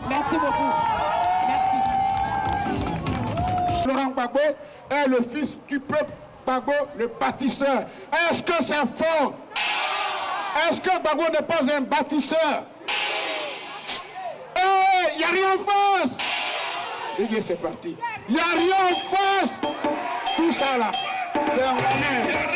Merci beaucoup. Merci. Laurent Gbagbo est le fils du peuple Gbagbo, le bâtisseur. Est-ce que c'est faux? Est-ce que Gbagbo n'est pas un bâtisseur? Il n'y a rien en face. Et c'est parti. Il n'y a rien en face. Tout ça là, c'est un honneur.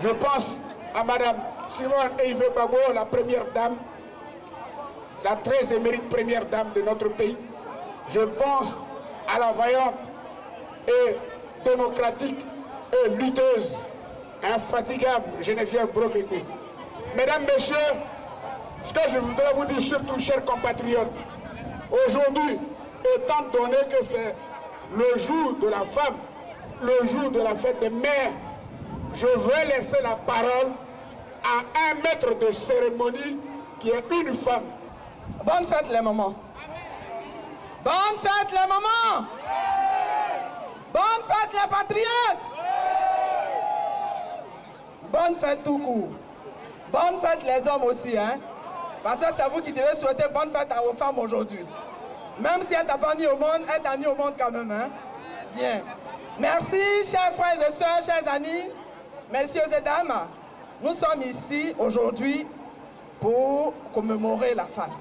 Je pense à Madame Simone Eïve Gbagbo, la première dame, la très émérite première dame de notre pays. Je pense à la vaillante et démocratique et lutteuse, infatigable Geneviève Brokekou. Mesdames, Messieurs, ce que je voudrais vous dire surtout, chers compatriotes, aujourd'hui, étant donné que c'est le jour de la femme, le jour de la fête des mères, je vais laisser la parole à un maître de cérémonie qui est une femme. Bonne fête les mamans. Bonne fête les mamans. Bonne fête les patriotes. Bonne fête tout court. Bonne fête les hommes aussi, hein. Parce que c'est vous qui devez souhaiter bonne fête à vos femmes aujourd'hui. Même si elle t'a pas mis au monde, elle t'a mis au monde quand même, hein. Bien. Merci, chers frères et sœurs, chers amis, messieurs et dames. Nous sommes ici aujourd'hui pour commémorer la femme.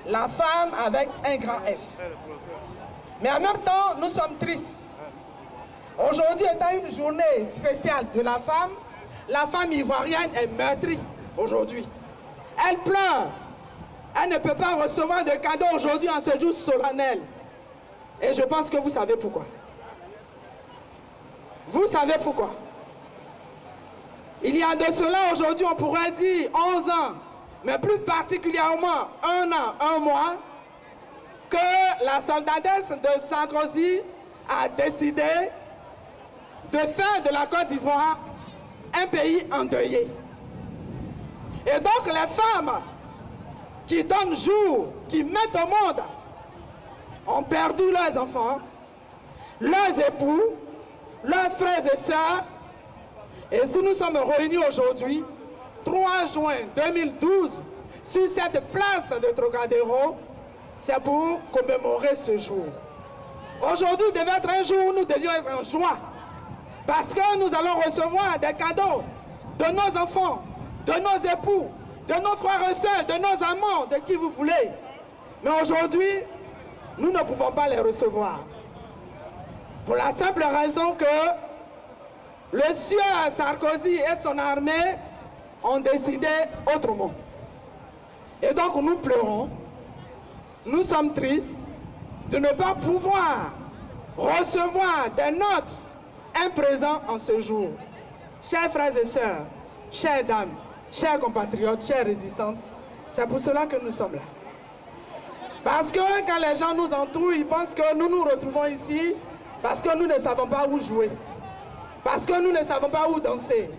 La femme avec un grand F. Mais en même temps, nous sommes tristes. Aujourd'hui étant une journée spéciale de la femme ivoirienne est meurtrie aujourd'hui. Elle pleure. Elle ne peut pas recevoir de cadeaux aujourd'hui en ce jour solennel. Et je pense que vous savez pourquoi. Vous savez pourquoi. Il y a de cela aujourd'hui, on pourrait dire 11 ans, mais plus particulièrement 1 an, 1 mois, que la soldatesse de Sarkozy a décidé de faire de la Côte d'Ivoire un pays endeuillé. Et donc les femmes qui donnent jour, qui mettent au monde, ont perdu leurs enfants, leurs époux, leurs frères et sœurs. Et si nous sommes réunis aujourd'hui, 3 juin 2012, sur cette place de Trocadéro, c'est pour commémorer ce jour. Aujourd'hui devait être un jour où nous devions être en joie, parce que nous allons recevoir des cadeaux de nos enfants, de nos époux, de nos frères et sœurs, de nos amants, de qui vous voulez. Mais aujourd'hui, nous ne pouvons pas les recevoir. Pour la simple raison que le sieur Sarkozy et son armée ont décidé autrement. Et donc nous pleurons, nous sommes tristes de ne pas pouvoir recevoir des notes, un présent en ce jour. Chers frères et sœurs, chères dames, chers compatriotes, chères résistantes, c'est pour cela que nous sommes là. Parce que quand les gens nous entourent, ils pensent que nous nous retrouvons ici parce que nous ne savons pas où jouer. Parce que nous ne savons pas où danser.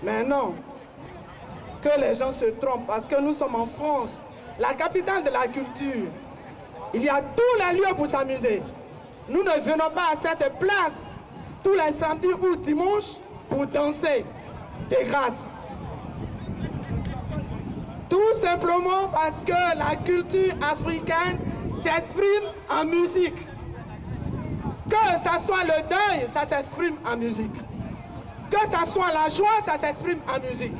Mais non, que les gens se trompent parce que nous sommes en France, la capitale de la culture. Il y a tous les lieux pour s'amuser. Nous ne venons pas à cette place tous les samedis ou dimanches pour danser de grâce. Tout simplement parce que la culture africaine s'exprime en musique. Que ça soit le deuil, ça s'exprime en musique. Que ça soit la joie, ça s'exprime en musique.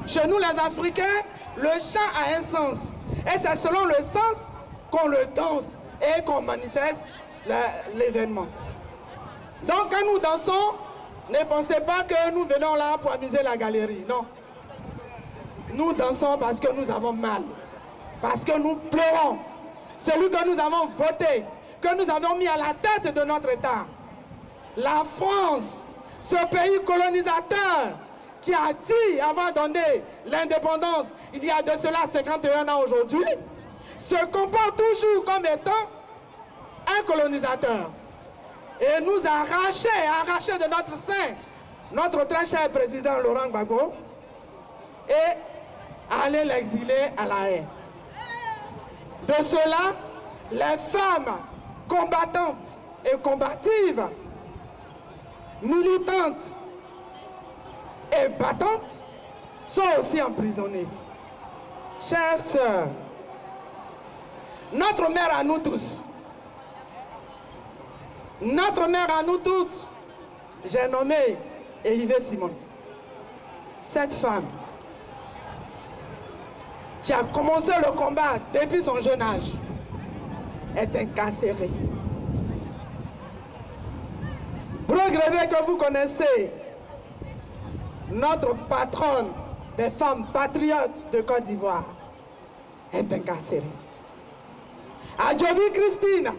Chez nous les Africains, le chant a un sens. Et c'est selon le sens qu'on le danse et qu'on manifeste l'événement. Donc quand nous dansons, ne pensez pas que nous venons là pour amuser la galerie. Non. Nous dansons parce que nous avons mal. Parce que nous pleurons. Celui que nous avons voté, que nous avons mis à la tête de notre État. La France, ce pays colonisateur qui a dit avoir donné l'indépendance il y a de cela 51 ans aujourd'hui, se comporte toujours comme étant un colonisateur. Et nous a arraché de notre sein notre très cher président Laurent Gbagbo et aller l'exiler à La Haye. De cela, les femmes combattantes et combatives, militantes et battantes sont aussi emprisonnées. Chères sœurs, notre mère à nous tous, notre mère à nous toutes, j'ai nommé Eïve Simone. Cette femme qui a commencé le combat depuis son jeune âge est incarcérée. Progrébé que vous connaissez, notre patronne des femmes patriotes de Côte d'Ivoire, est incarcérée. Adjovi Christine,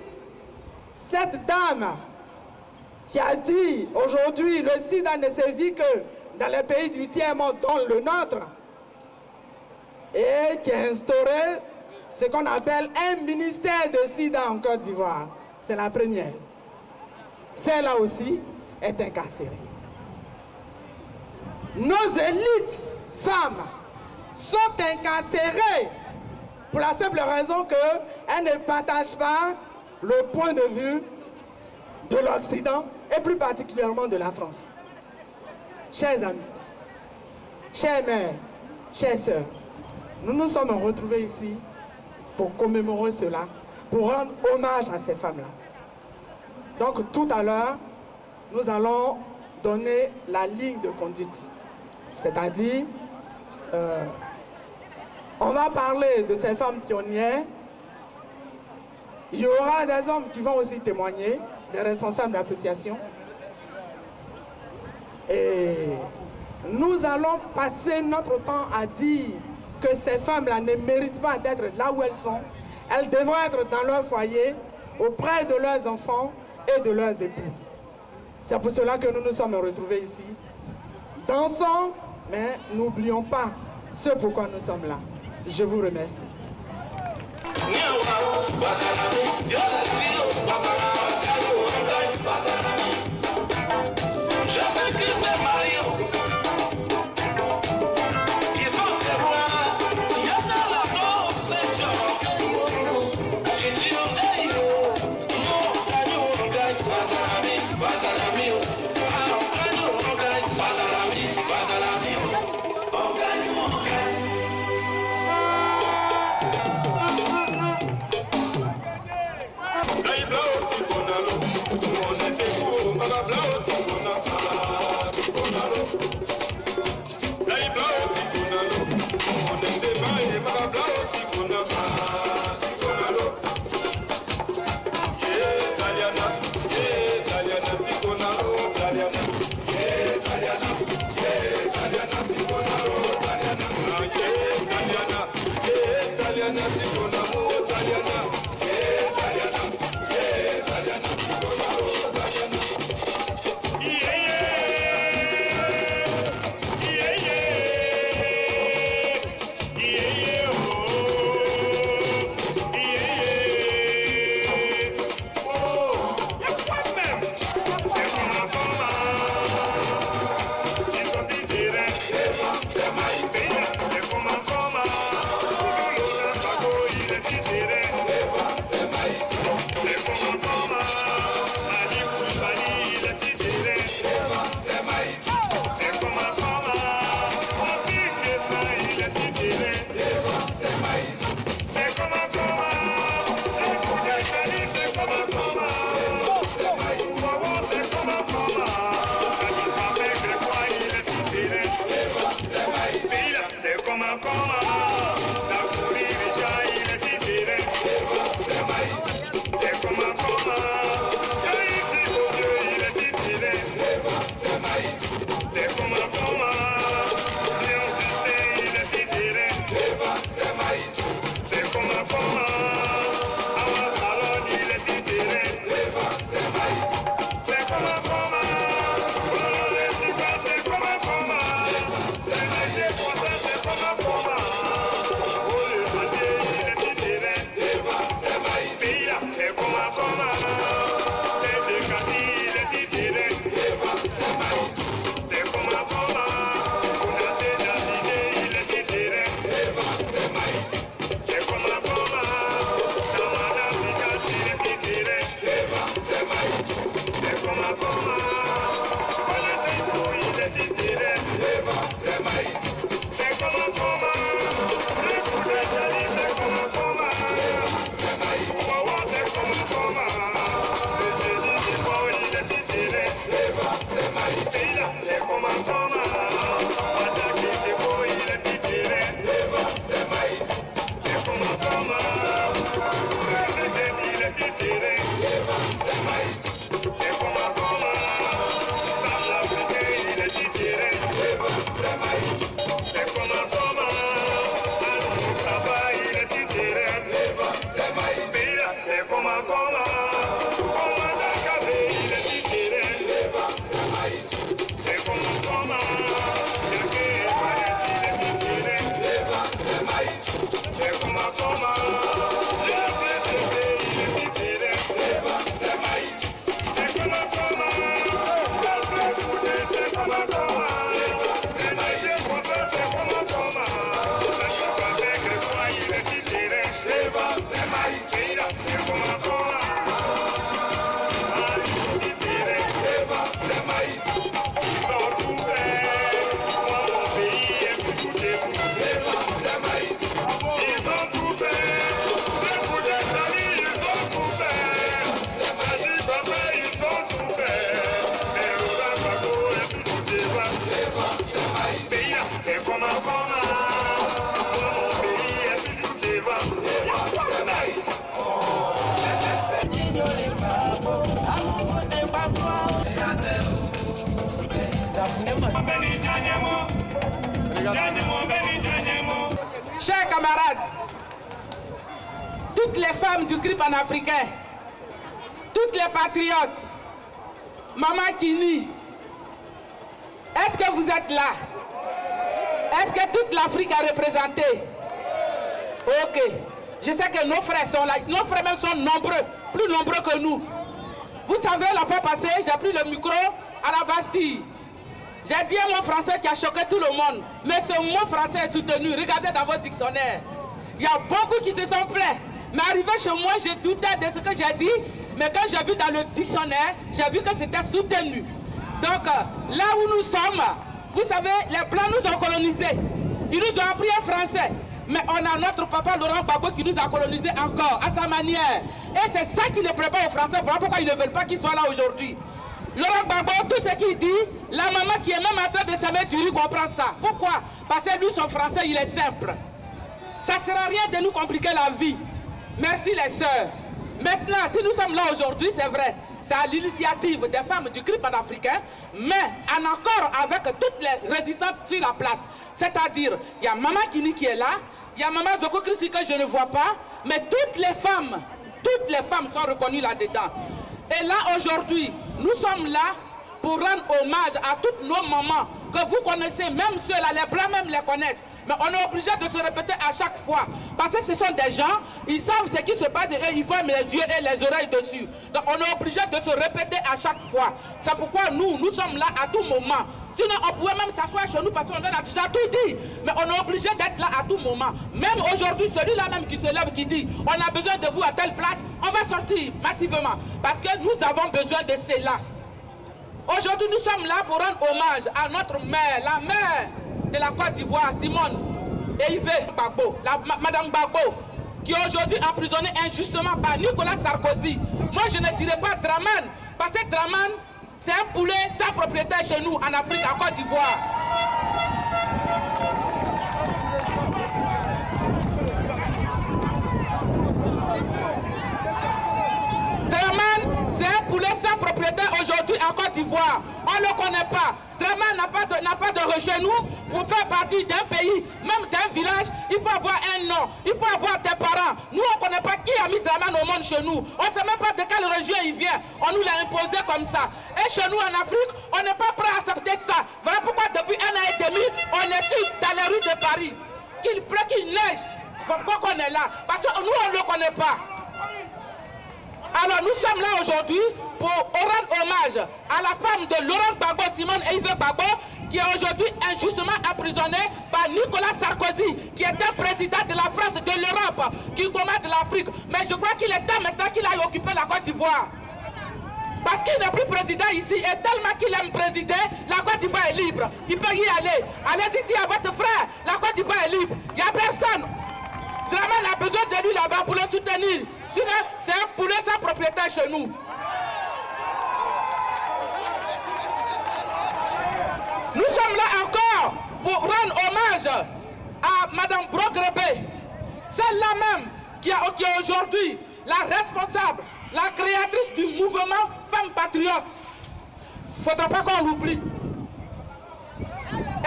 cette dame qui a dit aujourd'hui le sida ne sévit que dans les pays du tiers-monde, dont le nôtre, et qui a instauré ce qu'on appelle un ministère de sida en Côte d'Ivoire. C'est la première. Celle-là aussi est incarcérée. Nos élites femmes sont incarcérées pour la simple raison qu'elles ne partagent pas le point de vue de l'Occident et plus particulièrement de la France. Chers amis, chères mères, chères sœurs, nous nous sommes retrouvés ici pour commémorer cela, pour rendre hommage à ces femmes-là. Donc tout à l'heure, nous allons donner la ligne de conduite. C'est-à-dire, on va parler de ces femmes pionnières. Il y aura des hommes qui vont aussi témoigner, des responsables d'associations. Et nous allons passer notre temps à dire que ces femmes-là ne méritent pas d'être là où elles sont. Elles devraient être dans leur foyer, auprès de leurs enfants et de leurs époux. C'est pour cela que nous nous sommes retrouvés ici. Dansons, mais n'oublions pas ce pourquoi nous sommes là. Je vous remercie. Yes, Chers camarades, toutes les femmes du CRI panafricain, toutes les patriotes, Maman Kini, est-ce que vous êtes là? Est-ce que toute l'Afrique est représentée? Ok. Je sais que nos frères sont là. Nos frères même sont nombreux, plus nombreux que nous. Vous savez, la fois passée, j'ai pris le micro à la Bastille. J'ai dit un mot français qui a choqué tout le monde. Mais ce mot français est soutenu. Regardez dans votre dictionnaire. Il y a beaucoup qui se sont plaints. Mais arrivé chez moi, j'ai douté de ce que j'ai dit. Mais quand j'ai vu dans le dictionnaire, j'ai vu que c'était soutenu. Donc, là où nous sommes, vous savez, les Blancs nous ont colonisés. Ils nous ont appris en français. Mais on a notre papa Laurent Gbagbo qui nous a colonisés encore, à sa manière. Et c'est ça qui ne plaît pas aux Français. Voilà pourquoi ils ne veulent pas qu'ils soient là aujourd'hui. Laurent Gbagbo, tout ce qu'il dit, la maman qui est même en train de se mettre du riz comprend ça. Pourquoi? Parce que lui, son français, il est simple. Ça ne sert à rien de nous compliquer la vie. Merci les sœurs. Maintenant, si nous sommes là aujourd'hui, c'est vrai, c'est à l'initiative des femmes du CRI panafricain, mais en accord avec toutes les résistantes sur la place. C'est-à-dire, il y a Maman Kini qui est là, il y a Maman Zoko Christi que je ne vois pas, mais toutes les femmes sont reconnues là-dedans. Et là, aujourd'hui, nous sommes là pour rendre hommage à toutes nos mamans que vous connaissez, même ceux-là, les Blancs même les connaissent. Mais on est obligé de se répéter à chaque fois. Parce que ce sont des gens, ils savent ce qui se passe et ils ferment les yeux et les oreilles dessus. Donc on est obligé de se répéter à chaque fois. C'est pourquoi nous sommes là à tout moment. Sinon on pouvait même s'asseoir chez nous parce qu'on a déjà tout dit. Mais on est obligé d'être là à tout moment. Même aujourd'hui, celui-là même qui se lève, qui dit on a besoin de vous à telle place, on va sortir massivement. Parce que nous avons besoin de cela. Aujourd'hui, nous sommes là pour rendre hommage à notre mère, la mère de la Côte d'Ivoire, Simone Eivé Gbagbo, Madame Gbagbo, qui est aujourd'hui emprisonnée injustement par Nicolas Sarkozy. Moi, je ne dirais pas Dramane, parce que Dramane, c'est un poulet sans propriétaire chez nous, en Afrique, en Côte d'Ivoire. Dramane, c'est un poulet sans propriétaire aujourd'hui en Côte d'Ivoire. On ne le connaît pas. Dramane n'a pas de rejet. Nous, pour faire partie d'un pays, même d'un village, il faut avoir un nom, il faut avoir des parents. Nous, on ne connaît pas qui a mis Dramane au monde chez nous. On ne sait même pas de quelle région il vient. On nous l'a imposé comme ça. Et chez nous, en Afrique, on n'est pas prêt à accepter ça. Voilà pourquoi depuis 1 an et demi, on est ici dans les rues de Paris. Qu'il pleut, qu'il neige. Pourquoi qu'on est là? Parce que nous, on ne le connaît pas. Alors nous sommes là aujourd'hui pour rendre hommage à la femme de Laurent Gbagbo, Simone Eivé Gbagbo, qui est aujourd'hui injustement emprisonnée par Nicolas Sarkozy, qui est un président de la France, de l'Europe, qui commande l'Afrique. Mais je crois qu'il est temps maintenant qu'il aille occuper la Côte d'Ivoire. Parce qu'il n'est plus président ici, et tellement qu'il aime présider, la Côte d'Ivoire est libre. Il peut y aller. Allez-y dire à votre frère, la Côte d'Ivoire est libre. Il n'y a personne. Dramane a besoin de lui là-bas pour le soutenir. Sinon, c'est un poulet sans propriétaire chez nous. Nous sommes là encore pour rendre hommage à Mme Brok-Rebé, celle-là même qui est aujourd'hui la responsable, la créatrice du mouvement Femmes Patriotes. Il ne faudra pas qu'on l'oublie.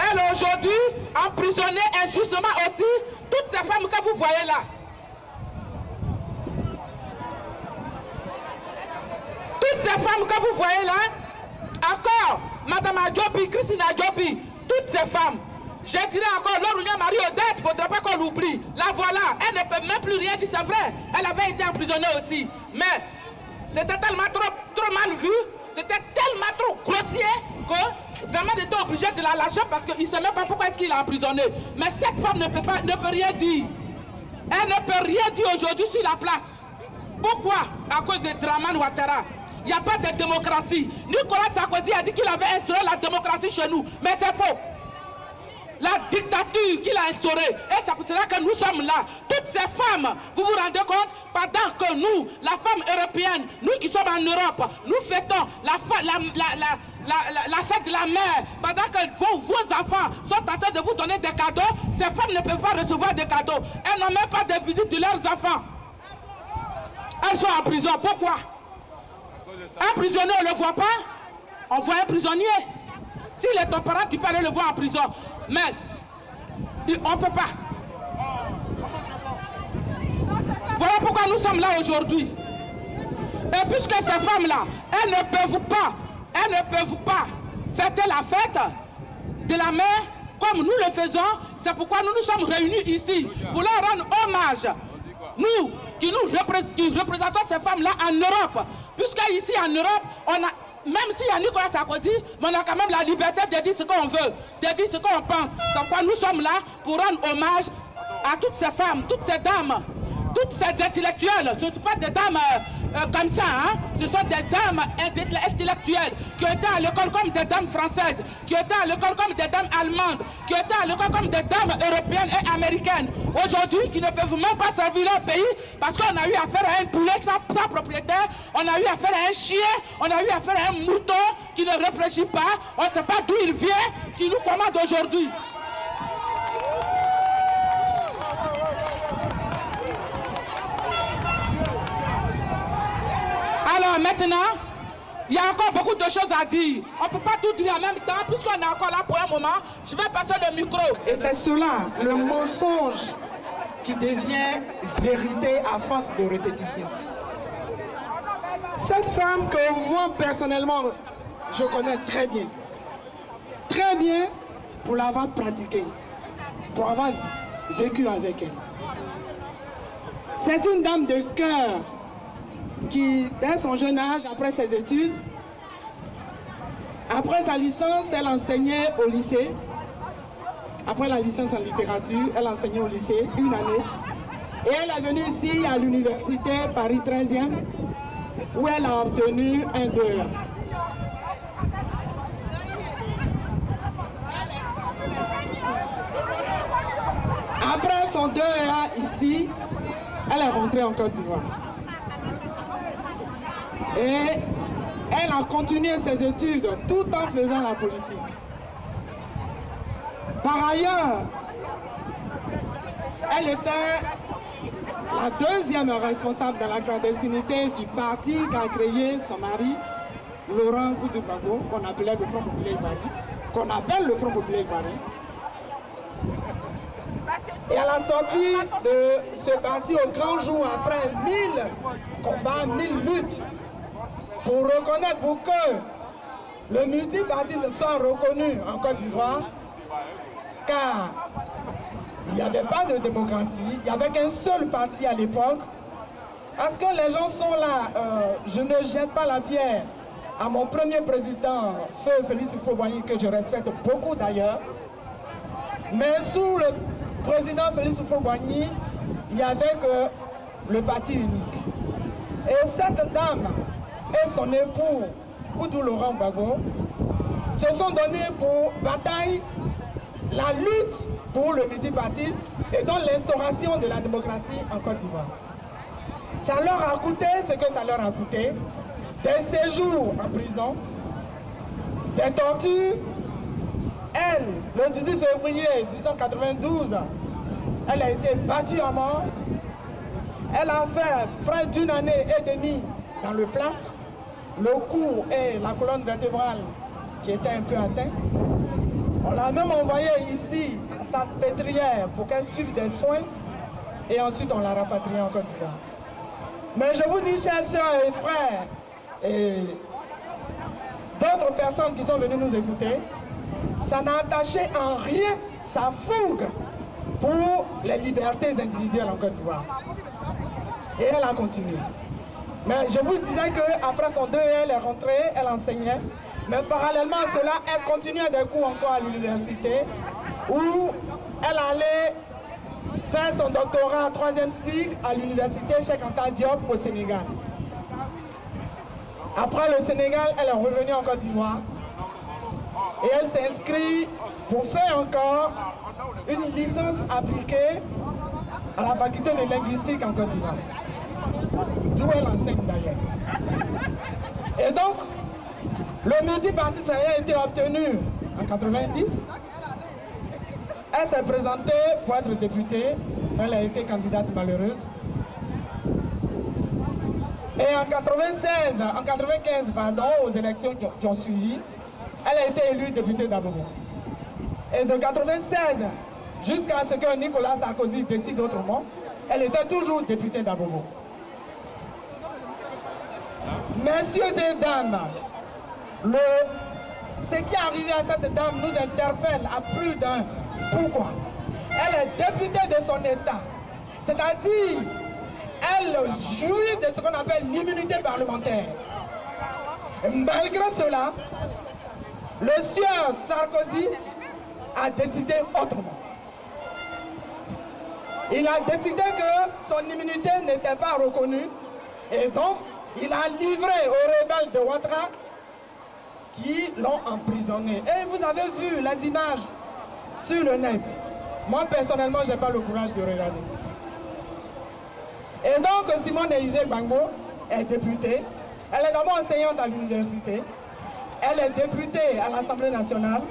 Elle est aujourd'hui emprisonnée injustement aussi, toutes ces femmes que vous voyez là. Toutes ces femmes que vous voyez là, encore, Mme Adjobi, Christine Adjobi, toutes ces femmes, je dirais encore, Laure Marie-Odette, il ne faudrait pas qu'on l'oublie. La voilà, elle ne peut même plus rien dire, c'est vrai. Elle avait été emprisonnée aussi. Mais c'était tellement trop mal vu, c'était tellement trop grossier que vraiment était obligé de la lâcher parce qu'il ne sait même pas pourquoi est-ce qu'il a emprisonné. Mais cette femme ne peut rien dire. Elle ne peut rien dire aujourd'hui sur la place. Pourquoi? À cause de Dramane Ouattara. Il n'y a pas de démocratie. Nicolas Sarkozy a dit qu'il avait instauré la démocratie chez nous. Mais c'est faux. La dictature qu'il a instaurée. Et c'est pour cela que nous sommes là. Toutes ces femmes, vous vous rendez compte, pendant que nous, la femme européenne, nous qui sommes en Europe, nous fêtons la fête de la mère, pendant que vos enfants sont en train de vous donner des cadeaux, ces femmes ne peuvent pas recevoir des cadeaux. Elles n'ont même pas de visite de leurs enfants. Elles sont en prison. Pourquoi? Un prisonnier, on ne le voit pas. On voit un prisonnier. S'il est ton parent, tu peux aller le voir en prison. Mais on ne peut pas. Voilà pourquoi nous sommes là aujourd'hui. Et puisque ces femmes-là, elles ne peuvent pas fêter la fête de la mère comme nous le faisons, c'est pourquoi nous nous sommes réunis ici, pour leur rendre hommage. Nous, qui représentons ces femmes-là en Europe, puisqu'ici en Europe, on a, même s'il y a Nicolas Sarkozy, mais on a quand même la liberté de dire ce qu'on veut, de dire ce qu'on pense. C'est pourquoi nous sommes là pour rendre hommage à toutes ces femmes, toutes ces dames, toutes ces intellectuelles. Ce ne sont pas des dames comme ça, hein? Ce sont des dames intellectuelles qui ont été à l'école comme des dames françaises, qui ont été à l'école comme des dames allemandes, qui ont été à l'école comme des dames européennes et américaines. Aujourd'hui, qui ne peuvent même pas servir leur pays parce qu'on a eu affaire à un poulet sans propriétaire, on a eu affaire à un chien, on a eu affaire à un mouton qui ne réfléchit pas, on ne sait pas d'où il vient, qui nous commande aujourd'hui. Alors maintenant, il y a encore beaucoup de choses à dire. On ne peut pas tout dire en même temps, puisqu'on est encore là pour un moment. Je vais passer le micro. Et c'est cela, le mensonge, qui devient vérité à force de répétition. Cette femme que moi, personnellement, je connais très bien pour l'avoir pratiquée, pour avoir vécu avec elle. C'est une dame de cœur qui, dès son jeune âge, après ses études, après sa licence, elle enseignait au lycée. Après la licence en littérature, elle enseignait au lycée une année. Et elle est venue ici à l'université Paris 13e, où elle a obtenu un 2. Après son 2 ici, elle est rentrée en Côte d'Ivoire. Et elle a continué ses études tout en faisant la politique. Par ailleurs, elle était la deuxième responsable dans la clandestinité du parti qu'a créé son mari, Laurent Gbagbo, qu'on appelait le Front Populaire Ivoirien, qu'on appelle le Front Populaire Ivoirien. Et à la sortie de ce parti, au grand jour, après 1000 combats, 1000 luttes, pour reconnaître, pour que le multipartisme soit reconnu en Côte d'Ivoire, car il n'y avait pas de démocratie, il n'y avait qu'un seul parti à l'époque. Est-ce que les gens sont là? Je ne jette pas la pierre à mon premier président, Feu Félix Houphouët-Boigny, que je respecte beaucoup d'ailleurs. Mais sous le président Félix Houphouët-Boigny, il n'y avait que le parti unique. Et cette dame et son époux, Oudou Laurent Gbagbo, se sont donnés pour bataille la lutte pour le multipartisme et donc l'instauration de la démocratie en Côte d'Ivoire. Ça leur a coûté ce que ça leur a coûté, des séjours en prison, des tortures. Elle, le 18 février 1892, elle a été battue à mort. Elle a fait près d'une année et demie dans le plâtre. Le cou et la colonne vertébrale qui était un peu atteint. On l'a même envoyée ici, à Salpêtrière, pour qu'elle suive des soins. Et ensuite, on l'a rapatriée en Côte d'Ivoire. Mais je vous dis, chers sœurs et frères, et d'autres personnes qui sont venues nous écouter, ça n'a attaché en rien sa fougue pour les libertés individuelles en Côte d'Ivoire. Et elle a continué. Mais je vous disais qu'après son 2, elle est rentrée, elle enseignait. Mais parallèlement à cela, elle continuait des cours encore à l'université, où elle allait faire son doctorat en 3e cycle à l'université Cheikh Anta Diop au Sénégal. Après le Sénégal, elle est revenue en Côte d'Ivoire. Et elle s'inscrit pour faire encore une licence appliquée à la faculté de linguistique en Côte d'Ivoire, d'où elle enseigne d'ailleurs. Et donc, le multipartisme a été obtenu en 90. Elle s'est présentée pour être députée. Elle a été candidate malheureuse. Et en 95, aux élections qui ont suivi, elle a été élue députée d'Abobo. Et de 1996 jusqu'à ce que Nicolas Sarkozy décide autrement, elle était toujours députée d'Abobo. Messieurs et dames, ce qui est arrivé à cette dame nous interpelle à plus d'un. Pourquoi? Elle est députée de son État. C'est-à-dire, elle jouit de ce qu'on appelle l'immunité parlementaire. Et malgré cela, le sieur Sarkozy a décidé autrement. Il a décidé que son immunité n'était pas reconnue et donc il a livré aux rebelles de Ouattara qui l'ont emprisonné. Et vous avez vu les images sur le net. Moi personnellement, je n'ai pas le courage de regarder. Et donc Simone Elisée Gbagbo est députée. Elle est d'abord enseignante à l'université. Elle est députée à l'Assemblée nationale.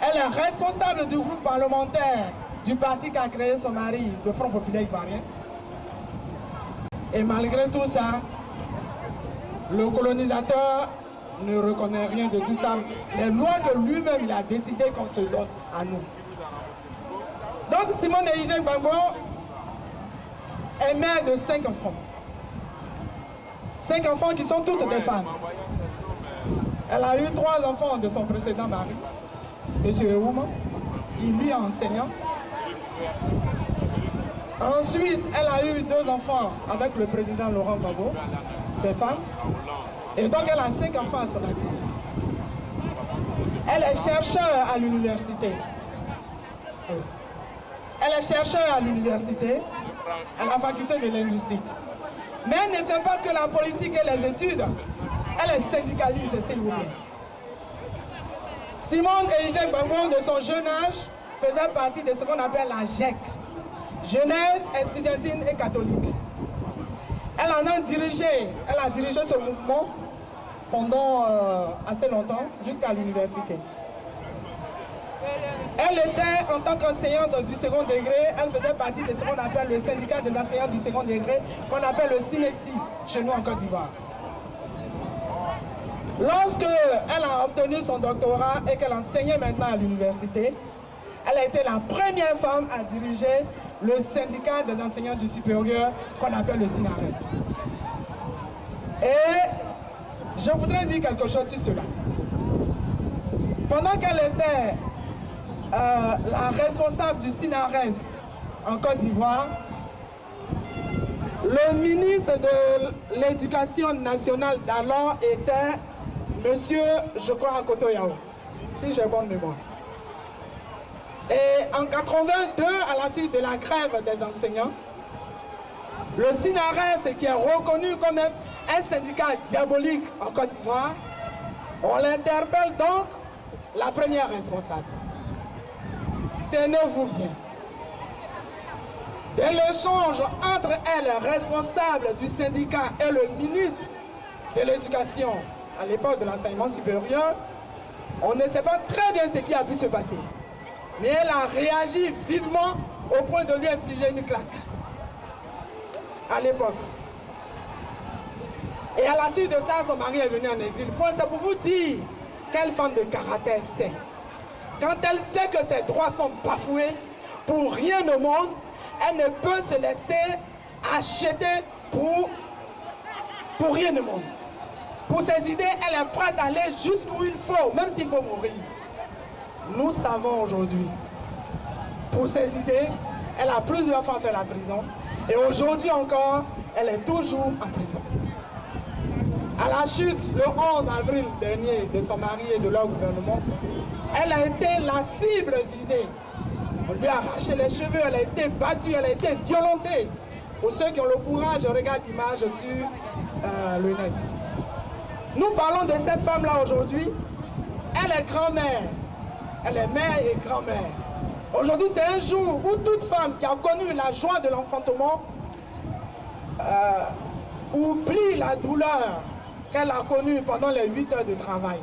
Elle est responsable du groupe parlementaire du parti qu'a créé son mari, le Front populaire ivoirien. Et malgré tout ça, le colonisateur ne reconnaît rien de tout ça. Les lois que lui-même il a décidé qu'on se donne à nous. Donc Simone Elisée Gbagbo est mère de 5 enfants. 5 enfants qui sont toutes des femmes. Elle a eu 3 enfants de son précédent mari, M. Ewouma, qui lui est enseignant. Ensuite, elle a eu 2 enfants avec le président Laurent Gbagbo, des femmes. Et donc elle a 5 enfants à son actif. Elle est chercheure à l'université. Elle est chercheure à l'université, à la faculté de linguistique. Mais elle ne fait pas que la politique et les études. Elle est syndicaliste, s'il vous plaît. Simone Elisée Gbagbo, de son jeune âge, faisait partie de ce qu'on appelle la GEC, Jeunesse estudiantine et catholique. Elle en a dirigé, ce mouvement pendant assez longtemps, jusqu'à l'université. Elle était, en tant qu'enseignante du second degré, elle faisait partie de ce qu'on appelle le syndicat des enseignants du second degré, qu'on appelle le CINESI, chez nous en Côte d'Ivoire. Lorsque elle a obtenu son doctorat et qu'elle enseignait maintenant à l'université, elle a été la première femme à diriger le syndicat des enseignants du supérieur, qu'on appelle le SINARES. Et je voudrais dire quelque chose sur cela. Pendant qu'elle était la responsable du SINARES en Côte d'Ivoire, le ministre de l'Éducation nationale d'alors était Monsieur, je crois, Akoto Yao, si j'ai bonne mémoire. Et en 82, à la suite de la grève des enseignants, le SINARES, qui est reconnu comme un syndicat diabolique en Côte d'Ivoire, on l'interpelle donc la première responsable. Tenez-vous bien. Dès l'échange entre elle, responsable du syndicat, et le ministre de l'Éducation, à l'époque de l'enseignement supérieur, on ne sait pas très bien ce qui a pu se passer. Mais elle a réagi vivement au point de lui infliger une claque. À l'époque. Et à la suite de ça, son mari est venu en exil. C'est pour vous dire quelle femme de caractère c'est. Quand elle sait que ses droits sont bafoués, pour rien au monde, elle ne peut se laisser acheter pour rien au monde. Pour ses idées, elle est prête à aller jusqu'où il faut, même s'il faut mourir. Nous savons aujourd'hui, pour ses idées, elle a plusieurs fois fait la prison. Et aujourd'hui encore, elle est toujours en prison. À la chute, le 11 avril dernier, de son mari et de leur gouvernement, elle a été la cible visée. On lui a arraché les cheveux, elle a été battue, elle a été violentée. Pour ceux qui ont le courage, regardent l'image sur le net. Nous parlons de cette femme-là aujourd'hui. Elle est grand-mère. Elle est mère et grand-mère. Aujourd'hui, c'est un jour où toute femme qui a connu la joie de l'enfantement oublie la douleur qu'elle a connue pendant les 8 heures de travail.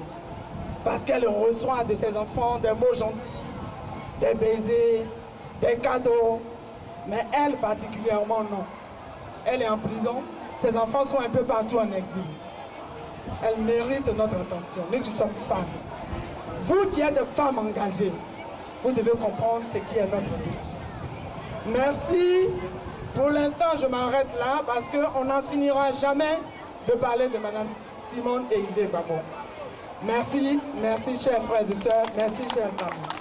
Parce qu'elle reçoit de ses enfants des mots gentils, des baisers, des cadeaux. Mais elle particulièrement non. Elle est en prison. Ses enfants sont un peu partout en exil. Elle mérite notre attention. Nous qui sommes femmes. Vous qui êtes des femmes engagées, vous devez comprendre ce qui est notre but. Merci. Pour l'instant, je m'arrête là parce qu'on n'en finira jamais de parler de Mme Simone et Yves Gbagbo. Merci, merci chers frères et sœurs, merci chers amis.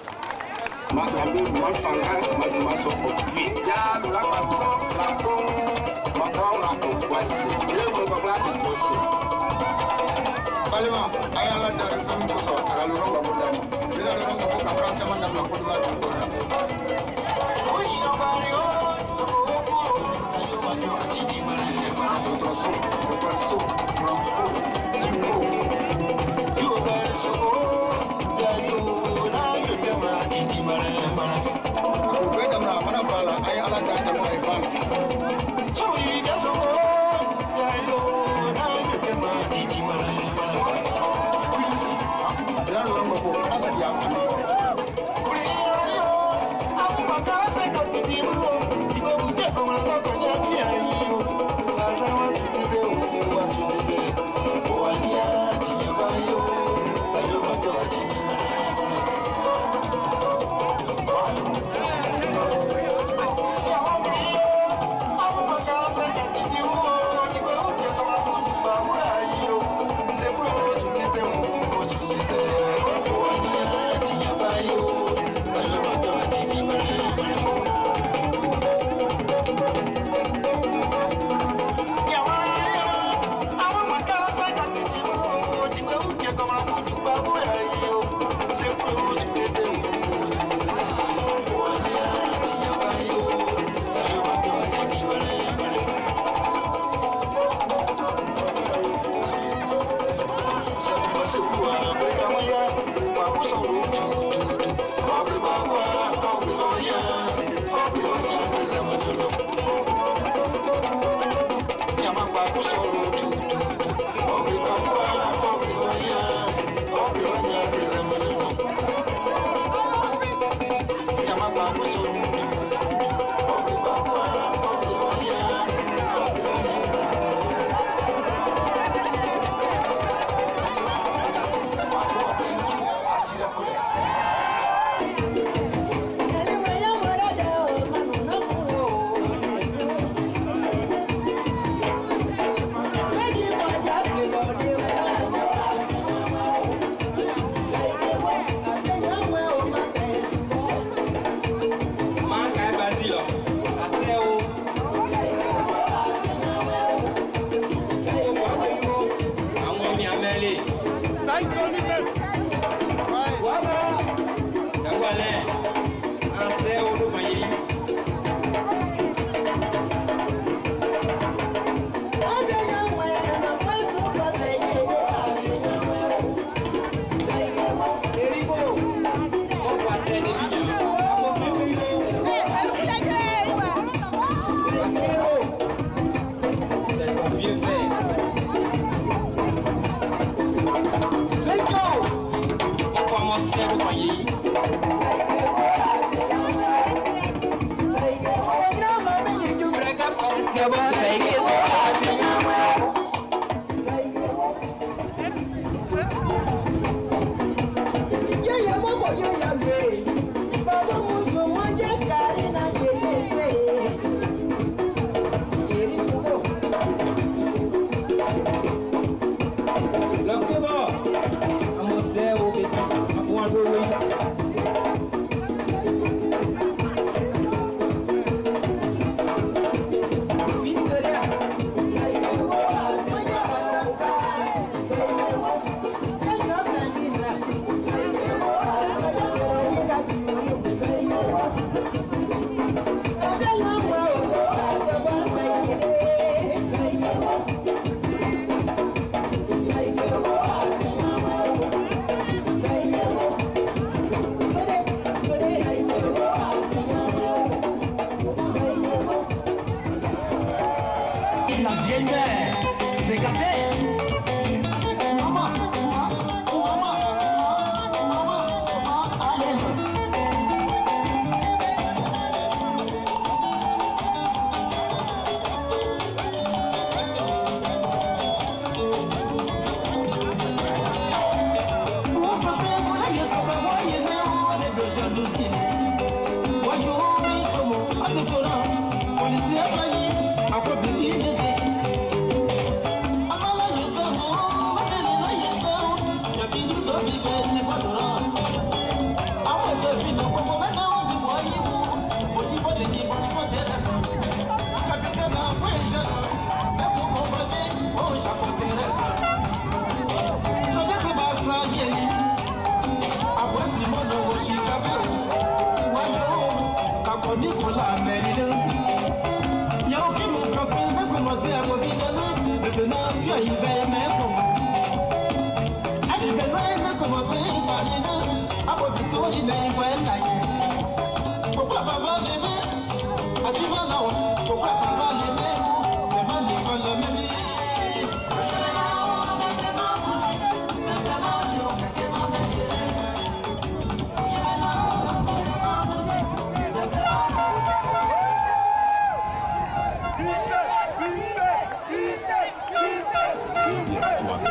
Look,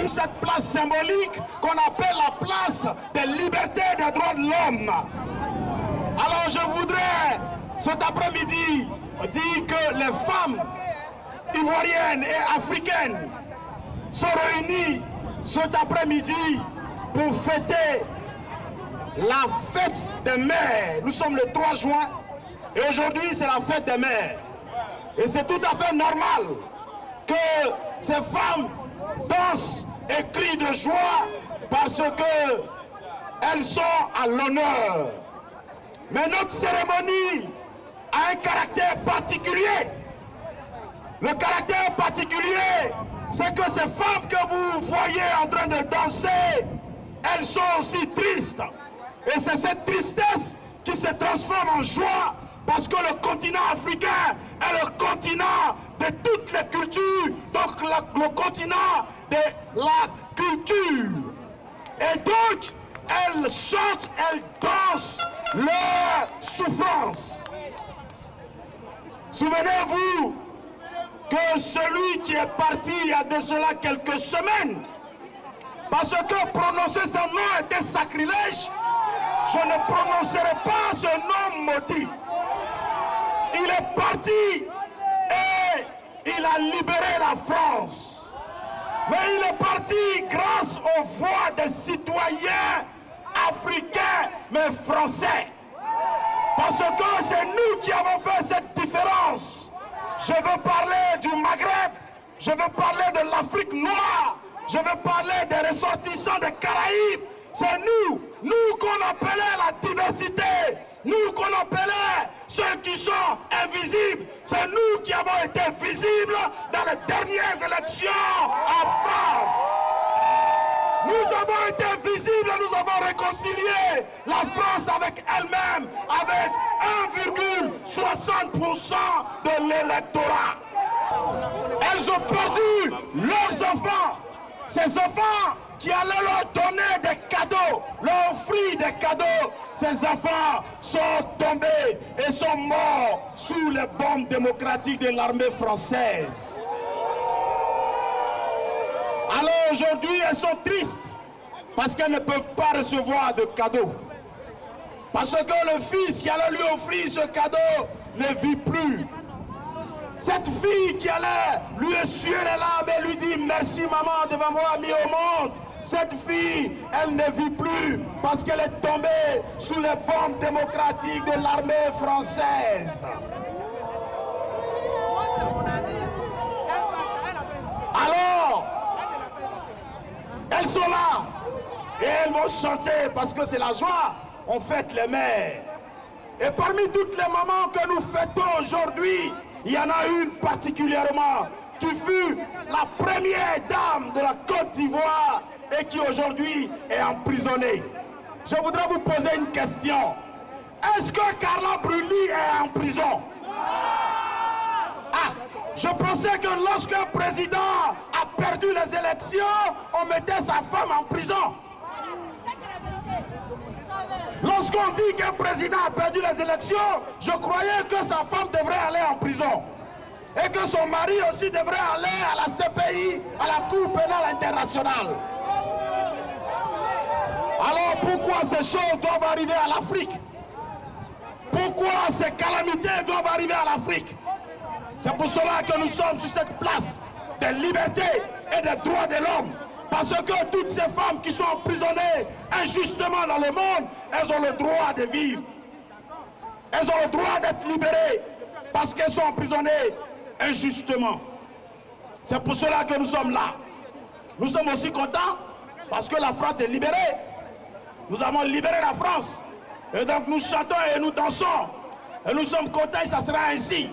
Cette place symbolique qu'on appelle la place des libertés et des droits de l'homme. Alors je voudrais cet après-midi dire que les femmes ivoiriennes et africaines sont réunies cet après-midi pour fêter la fête des mères. Nous sommes le 3 juin et aujourd'hui c'est la fête des mères. Et c'est tout à fait normal que ces femmes dansent et crient de joie parce que elles sont à l'honneur. Mais notre cérémonie a un caractère particulier. Le caractère particulier, c'est que ces femmes que vous voyez en train de danser, elles sont aussi tristes. Et c'est cette tristesse qui se transforme en joie parce que le continent africain est le continent de toutes les cultures, donc le continent de la culture. Et donc, elles chantent, elles dansent leur souffrance. Souvenez-vous que celui qui est parti il y a de cela quelques semaines, parce que prononcer son nom était sacrilège, je ne prononcerai pas ce nom maudit. Il est parti et il a libéré la France. Mais il est parti grâce aux voix des citoyens africains, mais français. Parce que c'est nous qui avons fait cette différence. Je veux parler du Maghreb, je veux parler de l'Afrique noire, je veux parler des ressortissants des Caraïbes. C'est nous qu'on appelait la diversité, nous qu'on appelait ceux qui sont invisibles. C'est nous qui avons été visibles dans les dernières élections en France. Nous avons été visibles, nous avons réconcilié la France avec elle-même, avec 1,60% de l'électorat. Elles ont perdu leurs enfants, ces enfants qui allaient leur donner des cadeaux, leur offrir des cadeaux. Ces enfants sont tombés et sont morts sous les bombes démocratiques de l'armée française. Alors aujourd'hui, elles sont tristes parce qu'elles ne peuvent pas recevoir de cadeaux. Parce que le fils qui allait lui offrir ce cadeau ne vit plus. Cette fille qui allait lui essuyer les larmes et lui dire merci maman de m'avoir mis au monde, cette fille, elle ne vit plus parce qu'elle est tombée sous les bombes démocratiques de l'armée française. Alors, elles sont là et elles vont chanter parce que c'est la joie. On fête les mères. Et parmi toutes les mamans que nous fêtons aujourd'hui, il y en a une particulièrement qui fut la première dame de la Côte d'Ivoire et qui aujourd'hui est emprisonnée. Je voudrais vous poser une question. Est-ce que Carla Bruni est en prison? Ah, je pensais que lorsqu'un président a perdu les élections, on mettait sa femme en prison. Lorsqu'on dit qu'un président a perdu les élections, je croyais que sa femme devrait aller en prison. Et que son mari aussi devrait aller à la CPI, à la Cour pénale internationale. Alors pourquoi ces choses doivent arriver à l'Afrique? Pourquoi ces calamités doivent arriver à l'Afrique? C'est pour cela que nous sommes sur cette place des libertés et des droits de l'homme. Parce que toutes ces femmes qui sont emprisonnées injustement dans le monde, elles ont le droit de vivre. Elles ont le droit d'être libérées parce qu'elles sont emprisonnées injustement. C'est pour cela que nous sommes là. Nous sommes aussi contents parce que la France est libérée. Nous avons libéré la France. Et donc nous chantons et nous dansons. Et nous sommes contents et ça sera ainsi.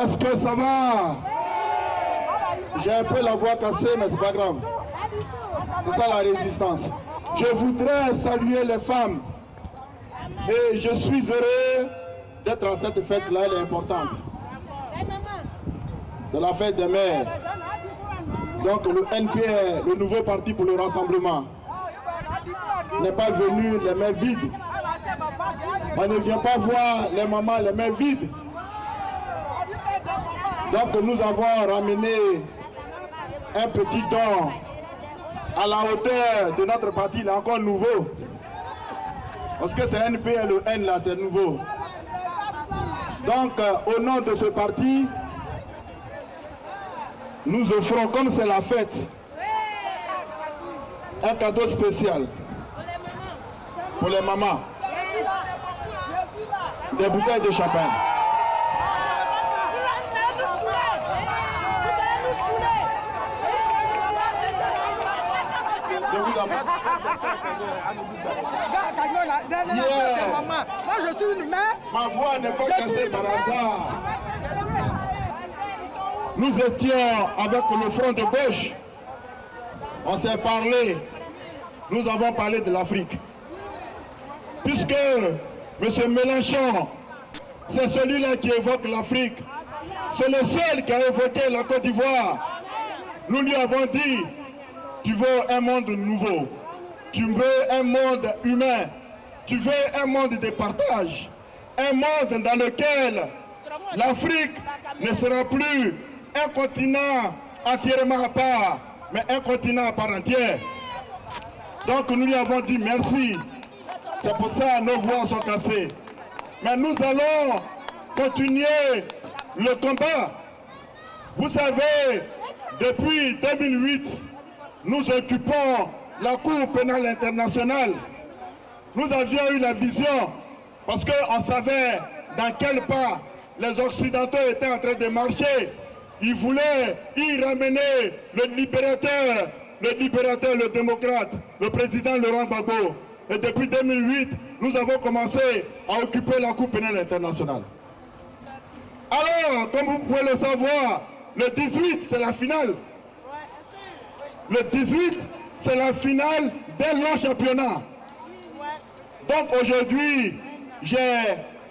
Est-ce que ça va? J'ai un peu la voix cassée, mais c'est pas grave. C'est ça la résistance. Je voudrais saluer les femmes. Et je suis heureux d'être à cette fête-là, elle est importante. C'est la fête des mères. Donc le NPR, le nouveau parti pour le rassemblement, n'est pas venu les mains vides. On ne vient pas voir les mamans les mains vides. Donc nous avons ramené un petit don à la hauteur de notre parti, il est encore nouveau. Parce que c'est NPLN là, c'est nouveau. Donc, au nom de ce parti, nous offrons, comme c'est la fête, un cadeau spécial pour les mamans. Des bouteilles de champagne. Je vous amène. Moi, je suis une mère. Ma voix n'est pas cassée par hasard. Nous étions avec le front de gauche. On s'est parlé. Nous avons parlé de l'Afrique. Puisque M. Mélenchon, c'est celui-là qui évoque l'Afrique. C'est le seul qui a évoqué la Côte d'Ivoire. Nous lui avons dit, tu veux un monde nouveau. Tu veux un monde humain. Tu veux un monde de partage. Un monde dans lequel l'Afrique ne sera plus un continent entièrement à part, mais un continent à part entière. Donc nous lui avons dit merci. C'est pour ça que nos voix sont cassées. Mais nous allons continuer le combat. Vous savez, depuis 2008, nous occupons la Cour pénale internationale. Nous avions eu la vision, parce qu'on savait dans quel pas les Occidentaux étaient en train de marcher. Ils voulaient y ramener le libérateur, le démocrate, le président Laurent Gbagbo. Et depuis 2008, nous avons commencé à occuper la Cour pénale internationale. Alors, comme vous pouvez le savoir, le 18, c'est la finale. Le 18, c'est la finale d'un long championnat. Donc aujourd'hui, j'ai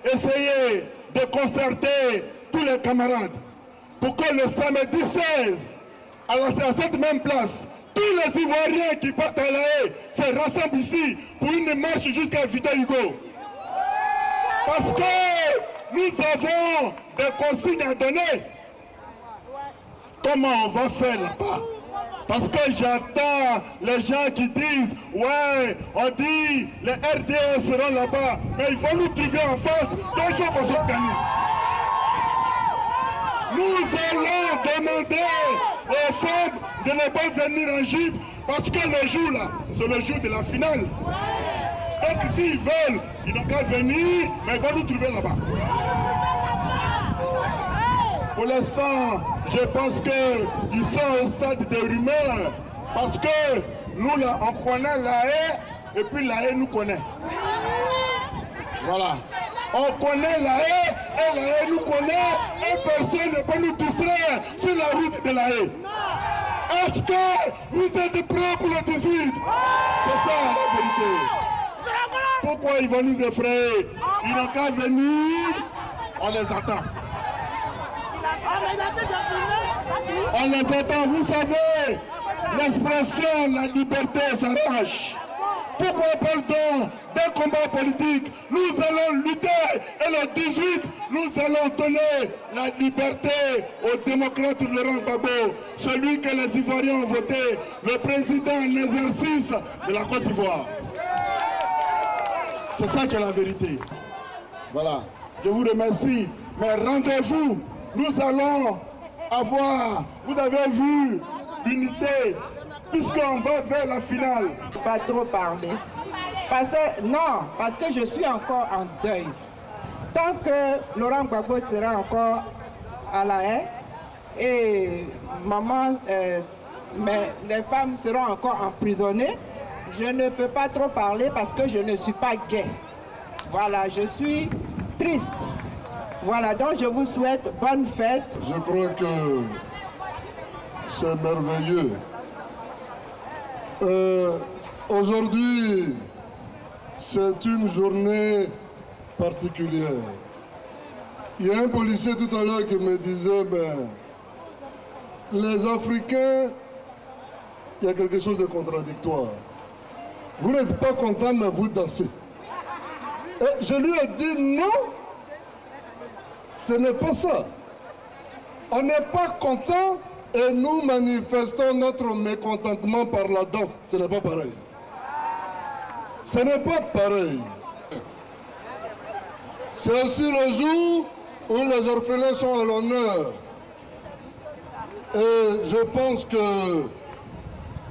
essayé de concerter tous les camarades pour que le samedi 16, à cette même place, tous les Ivoiriens qui partent à La Haye se rassemblent ici pour une marche jusqu'à Victor Hugo. Parce que nous avons des consignes à donner. Comment on va faire là-bas? Parce que j'entends les gens qui disent, ouais, on dit les RDS seront là-bas, mais il faut nous trouver en face, donc il faut qu'on s'organise. Nous allons demander aux femmes de ne pas venir en Jeep, parce que le jour là, c'est le jour de la finale. Donc s'ils veulent, ils n'ont qu'à venir, mais ils vont nous trouver là-bas. Pour l'instant, je pense qu'ils sont au stade de rumeurs, parce que nous là, on connaît La Haye, et puis La Haye nous connaît. Voilà. On connaît La Haye, et La Haye nous connaît, et personne ne peut nous distraire sur la route de La Haye. Est-ce que vous êtes prêts pour le 18? C'est ça la vérité. Pourquoi ils vont nous effrayer? Ils n'ont qu'à venir, on les attend. On les attend, vous savez, l'expression, la liberté s'arrache. Pourquoi parle-t-on d'un combat politique? Nous allons lutter et le 18, nous allons donner la liberté au démocrate Laurent Gbagbo, celui que les Ivoiriens ont voté, le président en exercice de la Côte d'Ivoire. C'est ça qui est la vérité. Voilà, je vous remercie, mais rendez-vous, nous allons avoir, vous avez vu, l'unité, puisqu'on va vers la finale. Pas trop parler. Parce que je suis encore en deuil. Tant que Laurent Gbagbo sera encore à La Haye et maman, mais les femmes seront encore emprisonnées, je ne peux pas trop parler parce que je ne suis pas gay. Voilà, je suis triste. Voilà, donc je vous souhaite bonne fête. Je crois que c'est merveilleux. Aujourd'hui, c'est une journée particulière. Il y a un policier tout à l'heure qui me disait, ben, les Africains, il y a quelque chose de contradictoire. Vous n'êtes pas content, mais vous dansez. Et je lui ai dit non, ce n'est pas ça. On n'est pas content, et nous manifestons notre mécontentement par la danse. Ce n'est pas pareil. Ce n'est pas pareil. C'est aussi le jour où les orphelins sont à l'honneur. Et je pense que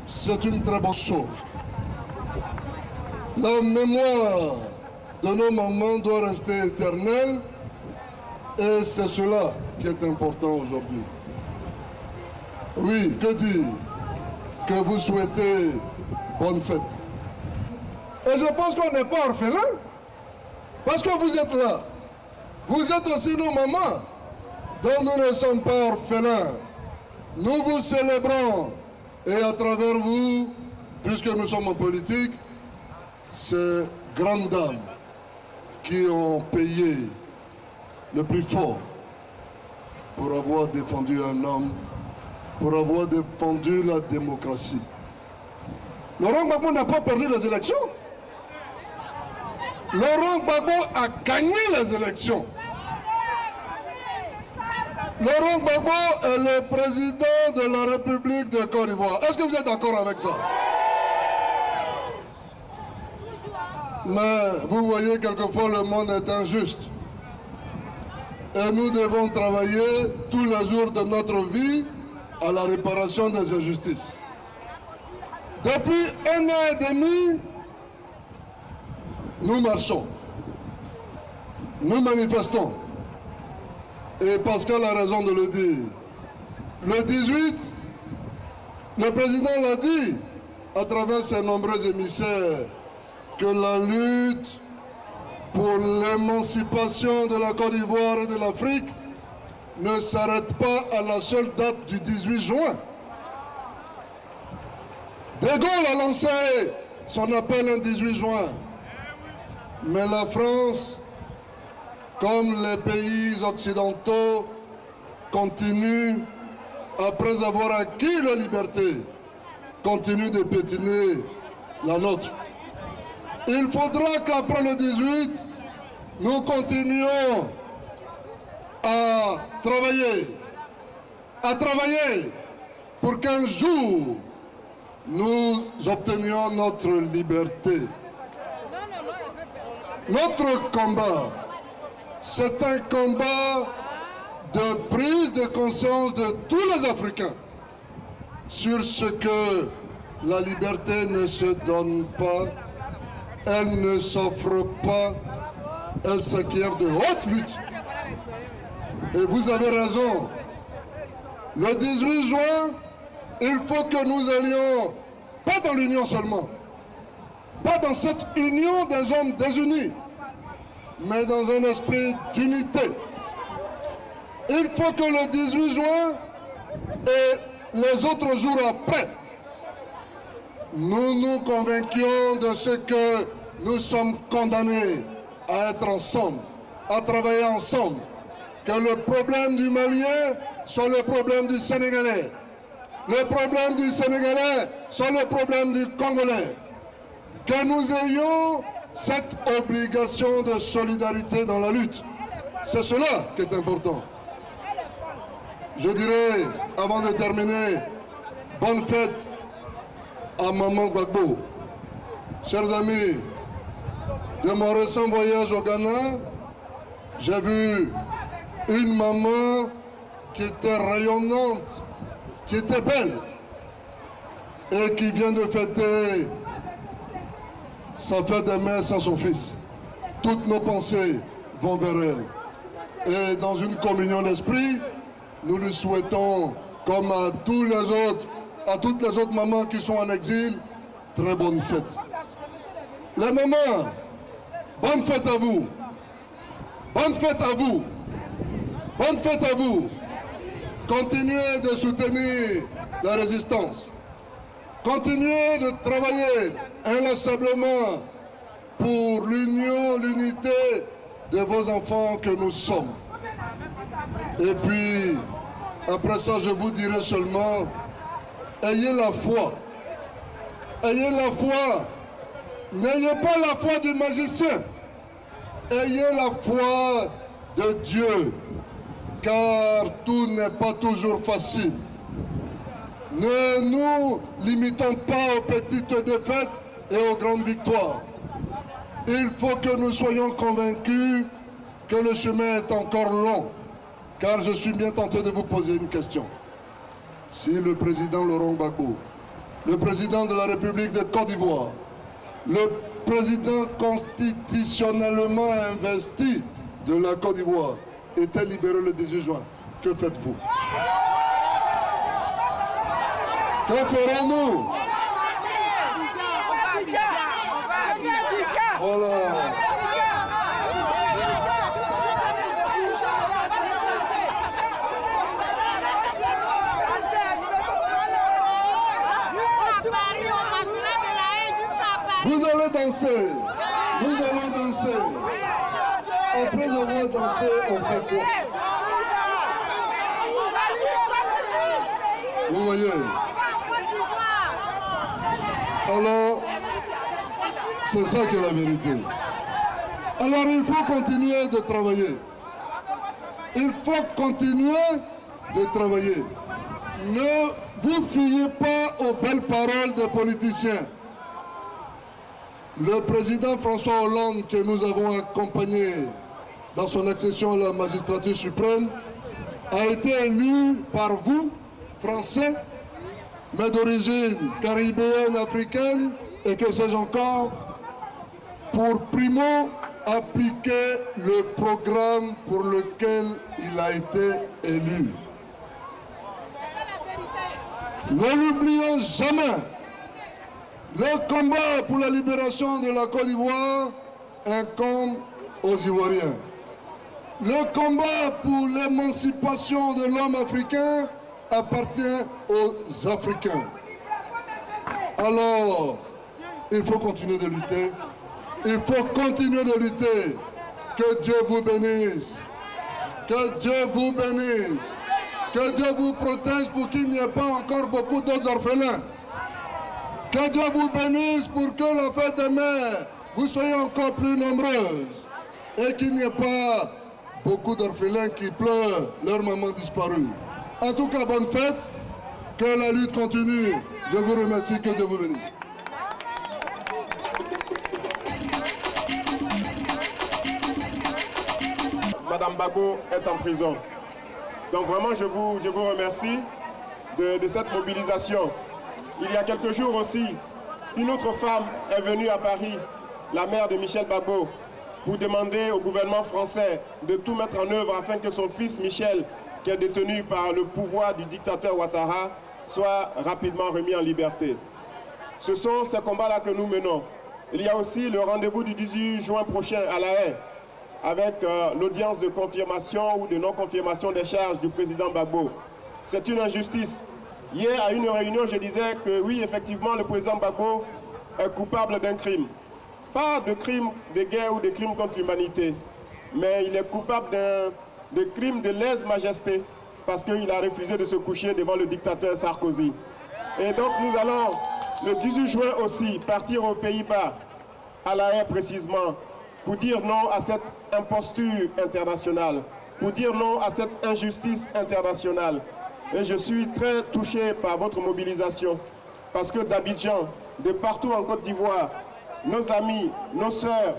c'est une très bonne chose. La mémoire de nos mamans doit rester éternelle et c'est cela qui est important aujourd'hui. Oui, que dire? Que vous souhaitez bonne fête. Et je pense qu'on n'est pas orphelins, parce que vous êtes là. Vous êtes aussi nos mamans, donc nous ne sommes pas orphelins. Nous vous célébrons, et à travers vous, puisque nous sommes en politique, ces grandes dames qui ont payé le plus fort pour avoir défendu un homme, pour avoir défendu la démocratie. Laurent Gbagbo n'a pas perdu les élections. Laurent Gbagbo a gagné les élections. Laurent Gbagbo est le président de la République de Côte d'Ivoire. Est-ce que vous êtes d'accord avec ça? Mais vous voyez, quelquefois le monde est injuste. Et nous devons travailler tous les jours de notre vie à la réparation des injustices. Depuis 1 an et demi, nous marchons, nous manifestons. Et Pascal a raison de le dire. Le 18, le président l'a dit à travers ses nombreux émissaires que la lutte pour l'émancipation de la Côte d'Ivoire et de l'Afrique ne s'arrête pas à la seule date du 18 juin. De Gaulle a lancé son appel un 18 juin. Mais la France, comme les pays occidentaux, continue, après avoir acquis la liberté, continue de pétiner la nôtre. Il faudra qu'après le 18, nous continuions à travailler pour qu'un jour, nous obtenions notre liberté. Notre combat, c'est un combat de prise de conscience de tous les Africains sur ce que la liberté ne se donne pas, elle ne s'offre pas, elle s'acquiert de haute lutte. Et vous avez raison, le 18 juin, il faut que nous allions, pas dans l'union seulement, pas dans cette union des hommes désunis, mais dans un esprit d'unité. Il faut que le 18 juin et les autres jours après, nous nous convainquions de ce que nous sommes condamnés à être ensemble, à travailler ensemble, que le problème du Malien soit le problème du Sénégalais, le problème du Sénégalais soit le problème du Congolais, que nous ayons cette obligation de solidarité dans la lutte. C'est cela qui est important. Je dirais, avant de terminer, bonne fête à Maman Gbagbo. Chers amis, de mon récent voyage au Ghana, j'ai vu une maman qui était rayonnante, qui était belle et qui vient de fêter sa fête des mères sans son fils. Toutes nos pensées vont vers elle. Et dans une communion d'esprit, nous lui souhaitons, comme à tous les autres, à toutes les autres mamans qui sont en exil, très bonne fête. Les mamans, bonne fête à vous. Bonne fête à vous. Bonne fête à vous. Continuez de soutenir la résistance. Continuez de travailler inlassablement pour l'union, l'unité de vos enfants que nous sommes. Et puis, après ça, je vous dirai seulement, ayez la foi. Ayez la foi. N'ayez pas la foi du magicien. Ayez la foi de Dieu. Car tout n'est pas toujours facile. Ne nous limitons pas aux petites défaites et aux grandes victoires. Il faut que nous soyons convaincus que le chemin est encore long, car je suis bien tenté de vous poser une question. Si le président Laurent Gbagbo, le président de la République de Côte d'Ivoire, le président constitutionnellement investi de la Côte d'Ivoire était libéré le 18 juin, que faites-vous? Que ferons-nous? Voilà. Vous allez danser. Nous allons danser. Après avoir dansé, on fait quoi? Vous voyez? Alors, c'est ça qui est la vérité. Alors, il faut continuer de travailler. Il faut continuer de travailler. Ne vous fiez pas aux belles paroles des politiciens. Le président François Hollande, que nous avons accompagné dans son accession à la magistrature suprême, a été élu par vous, Français, mais d'origine caribéenne, africaine, et que sais-je encore, pour primo appliquer le programme pour lequel il a été élu. Ne l'oublions jamais. Le combat pour la libération de la Côte d'Ivoire incombe aux Ivoiriens. Le combat pour l'émancipation de l'homme africain appartient aux Africains. Alors, il faut continuer de lutter. Il faut continuer de lutter. Que Dieu vous bénisse. Que Dieu vous bénisse. Que Dieu vous protège pour qu'il n'y ait pas encore beaucoup d'autres orphelins. Que Dieu vous bénisse pour que la fête des mères, vous soyez encore plus nombreuses. Et qu'il n'y ait pas beaucoup d'orphelins qui pleurent leur maman disparue. En tout cas, bonne fête. Que la lutte continue. Je vous remercie. Que Dieu vous bénisse. Madame Gbagbo est en prison. Donc vraiment, je vous remercie de cette mobilisation. Il y a quelques jours aussi, une autre femme est venue à Paris, la mère de Michel Gbagbo, pour demander au gouvernement français de tout mettre en œuvre afin que son fils Michel, qui est détenu par le pouvoir du dictateur Ouattara, soit rapidement remis en liberté. Ce sont ces combats-là que nous menons. Il y a aussi le rendez-vous du 18 juin prochain à La Haye, avec l'audience de confirmation ou de non-confirmation des charges du président Gbagbo. C'est une injustice. Hier, à une réunion, je disais que oui, effectivement, le président Gbagbo est coupable d'un crime. Pas de crime de guerre ou de crime contre l'humanité, mais il est coupable de crime de lèse-majesté parce qu'il a refusé de se coucher devant le dictateur Sarkozy. Et donc nous allons, le 18 juin aussi, partir aux Pays-Bas, à La Haye précisément, pour dire non à cette imposture internationale, pour dire non à cette injustice internationale. Et je suis très touché par votre mobilisation, parce que d'Abidjan, de partout en Côte d'Ivoire, nos amis, nos sœurs,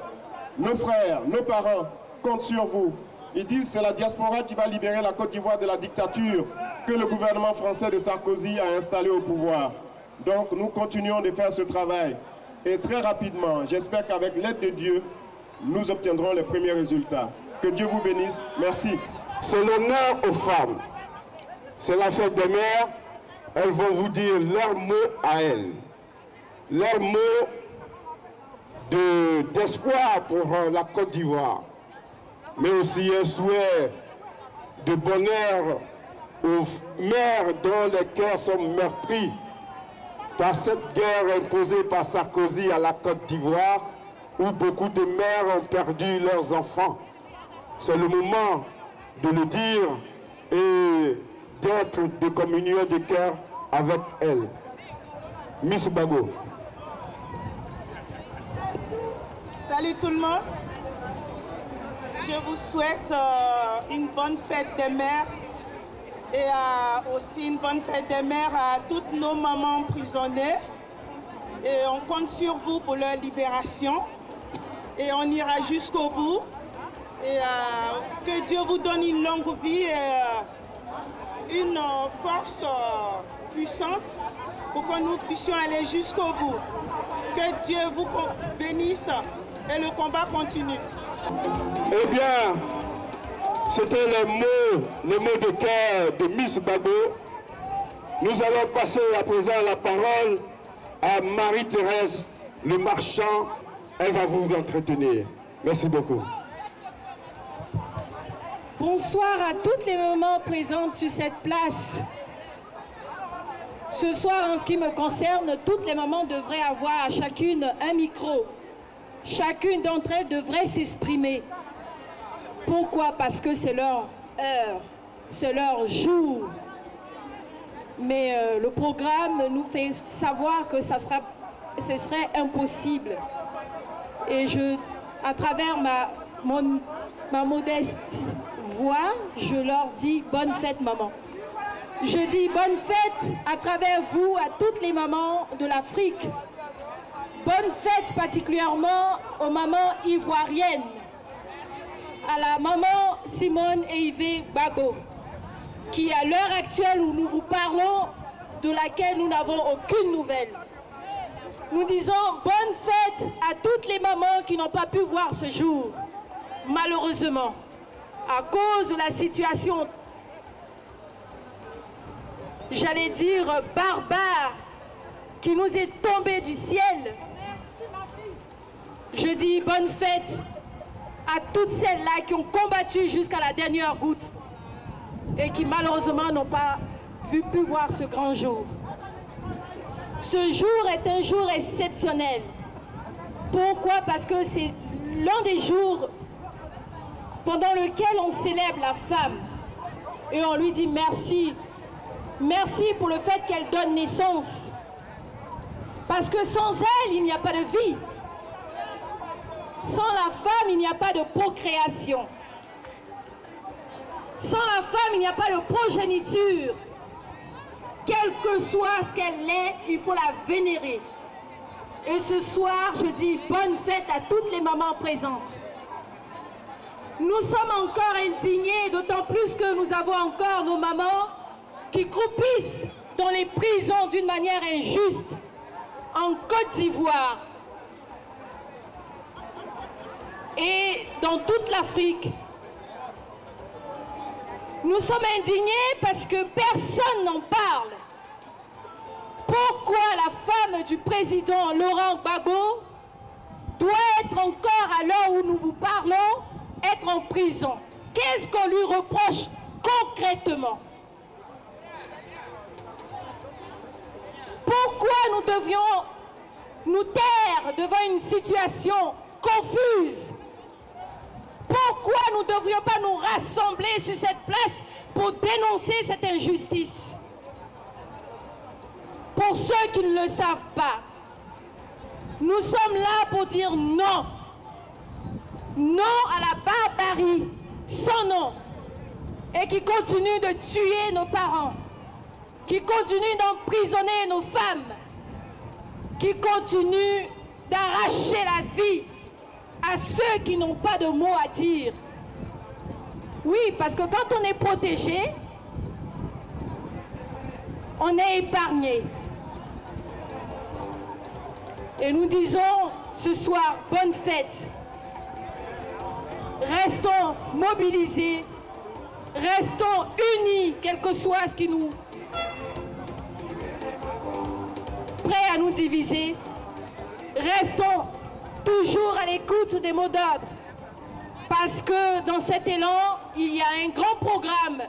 nos frères, nos parents comptent sur vous. Ils disent que c'est la diaspora qui va libérer la Côte d'Ivoire de la dictature que le gouvernement français de Sarkozy a installé au pouvoir. Donc nous continuons de faire ce travail. Et très rapidement, j'espère qu'avec l'aide de Dieu, nous obtiendrons les premiers résultats. Que Dieu vous bénisse. Merci. C'est l'honneur aux femmes. C'est la fête des mères. Elles vont vous dire leurs mots à elles. Leurs mots d'espoir pour la Côte d'Ivoire. Mais aussi un souhait de bonheur aux mères dont les cœurs sont meurtris par cette guerre imposée par Sarkozy à la Côte d'Ivoire, où beaucoup de mères ont perdu leurs enfants. C'est le moment de le dire et d'être de communion de cœur avec elles. Miss Gbagbo. Salut tout le monde. Je vous souhaite une bonne fête des mères Et aussi une bonne fête des mères à toutes nos mamans emprisonnées. Et on compte sur vous pour leur libération. Et on ira jusqu'au bout. Et que Dieu vous donne une longue vie et une force puissante pour que nous puissions aller jusqu'au bout. Que Dieu vous bénisse et le combat continue. Eh bien, c'était les mots de cœur de Miss Gbagbo. Nous allons passer à présent la parole à Marie-Thérèse Le Marchand. Elle va vous entretenir. Merci beaucoup. Bonsoir à toutes les mamans présentes sur cette place. Ce soir, en ce qui me concerne, toutes les mamans devraient avoir à chacune un micro. Chacune d'entre elles devrait s'exprimer. Pourquoi? Parce que c'est leur heure, c'est leur jour. Mais le programme nous fait savoir que ce serait impossible. Et à travers ma modeste voix, je leur dis bonne fête maman. Je dis bonne fête à travers vous, à toutes les mamans de l'Afrique. Bonne fête particulièrement aux mamans ivoiriennes, à la maman Simone et Yves Gbagbo, qui à l'heure actuelle où nous vous parlons, de laquelle nous n'avons aucune nouvelle. Nous disons bonne fête à toutes les mamans qui n'ont pas pu voir ce jour, malheureusement, à cause de la situation, j'allais dire barbare, qui nous est tombée du ciel. Je dis bonne fête à toutes celles-là qui ont combattu jusqu'à la dernière goutte et qui malheureusement n'ont pas pu voir ce grand jour. Ce jour est un jour exceptionnel. Pourquoi? Parce que c'est l'un des jours pendant lequel on célèbre la femme et on lui dit merci. Merci pour le fait qu'elle donne naissance. Parce que sans elle, il n'y a pas de vie. Sans la femme, il n'y a pas de procréation. Sans la femme, il n'y a pas de progéniture. Quel que soit ce qu'elle est, il faut la vénérer. Et ce soir, je dis bonne fête à toutes les mamans présentes. Nous sommes encore indignés, d'autant plus que nous avons encore nos mamans qui croupissent dans les prisons d'une manière injuste en Côte d'Ivoire et dans toute l'Afrique. Nous sommes indignés parce que personne n'en parle. Pourquoi la femme du président Laurent Gbagbo doit être encore, à l'heure où nous vous parlons, être en prison? Qu'est-ce qu'on lui reproche concrètement? Pourquoi nous devions nous taire devant une situation confuse? Pourquoi nous ne devrions pas nous rassembler sur cette place pour dénoncer cette injustice? Pour ceux qui ne le savent pas, nous sommes là pour dire non. Non à la barbarie sans nom et qui continue de tuer nos parents, qui continue d'emprisonner nos femmes, qui continue d'arracher la vie à ceux qui n'ont pas de mots à dire. Oui, parce que quand on est protégé, on est épargné. Et nous disons ce soir, bonne fête. Restons mobilisés, restons unis, quel que soit ce qui nous... prêt à nous diviser. Restons toujours à l'écoute des mots d'ordre. Parce que dans cet élan, il y a un grand programme,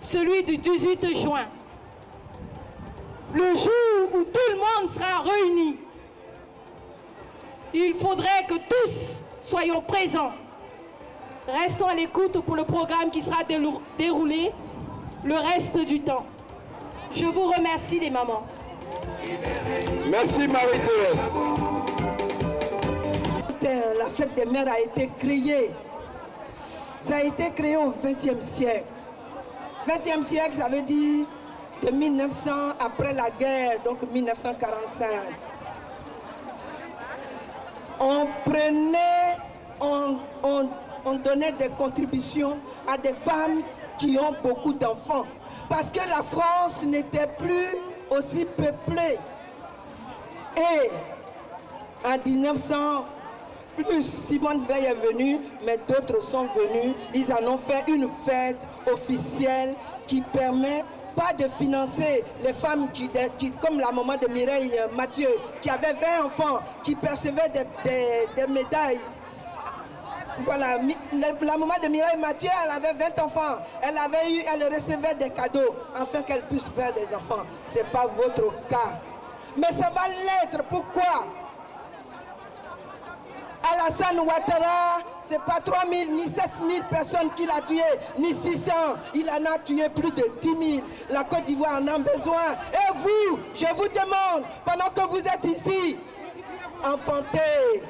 celui du 18 juin. Le jour où tout le monde sera réuni. Il faudrait que tous soyons présents. Restons à l'écoute pour le programme qui sera déroulé le reste du temps. Je vous remercie les mamans. Merci Marie-Thérèse. La fête des mères a été créée. Ça a été créé au XXe siècle. 20e siècle, ça veut dire de 1900, après la guerre, donc 1945. On prenait, on donnait des contributions à des femmes qui ont beaucoup d'enfants. Parce que la France n'était plus aussi peuplée. Et en 1900, plus Simone Veil est venue, mais d'autres sont venus. Ils en ont fait une fête officielle qui permet pas de financer les femmes qui comme la maman de Mireille Mathieu, qui avait 20 enfants, qui percevaient des médailles. Voilà, la maman de Mireille Mathieu, elle avait 20 enfants. Elle recevait des cadeaux afin qu'elle puisse faire des enfants. Ce n'est pas votre cas. Mais ça va l'être. Pourquoi? Alassane Ouattara, ce n'est pas 3 000 ni 7 000 personnes qu'il a tuées, ni 600. Il en a tué plus de 10 000. La Côte d'Ivoire en a besoin. Et vous, je vous demande, pendant que vous êtes ici, enfantez,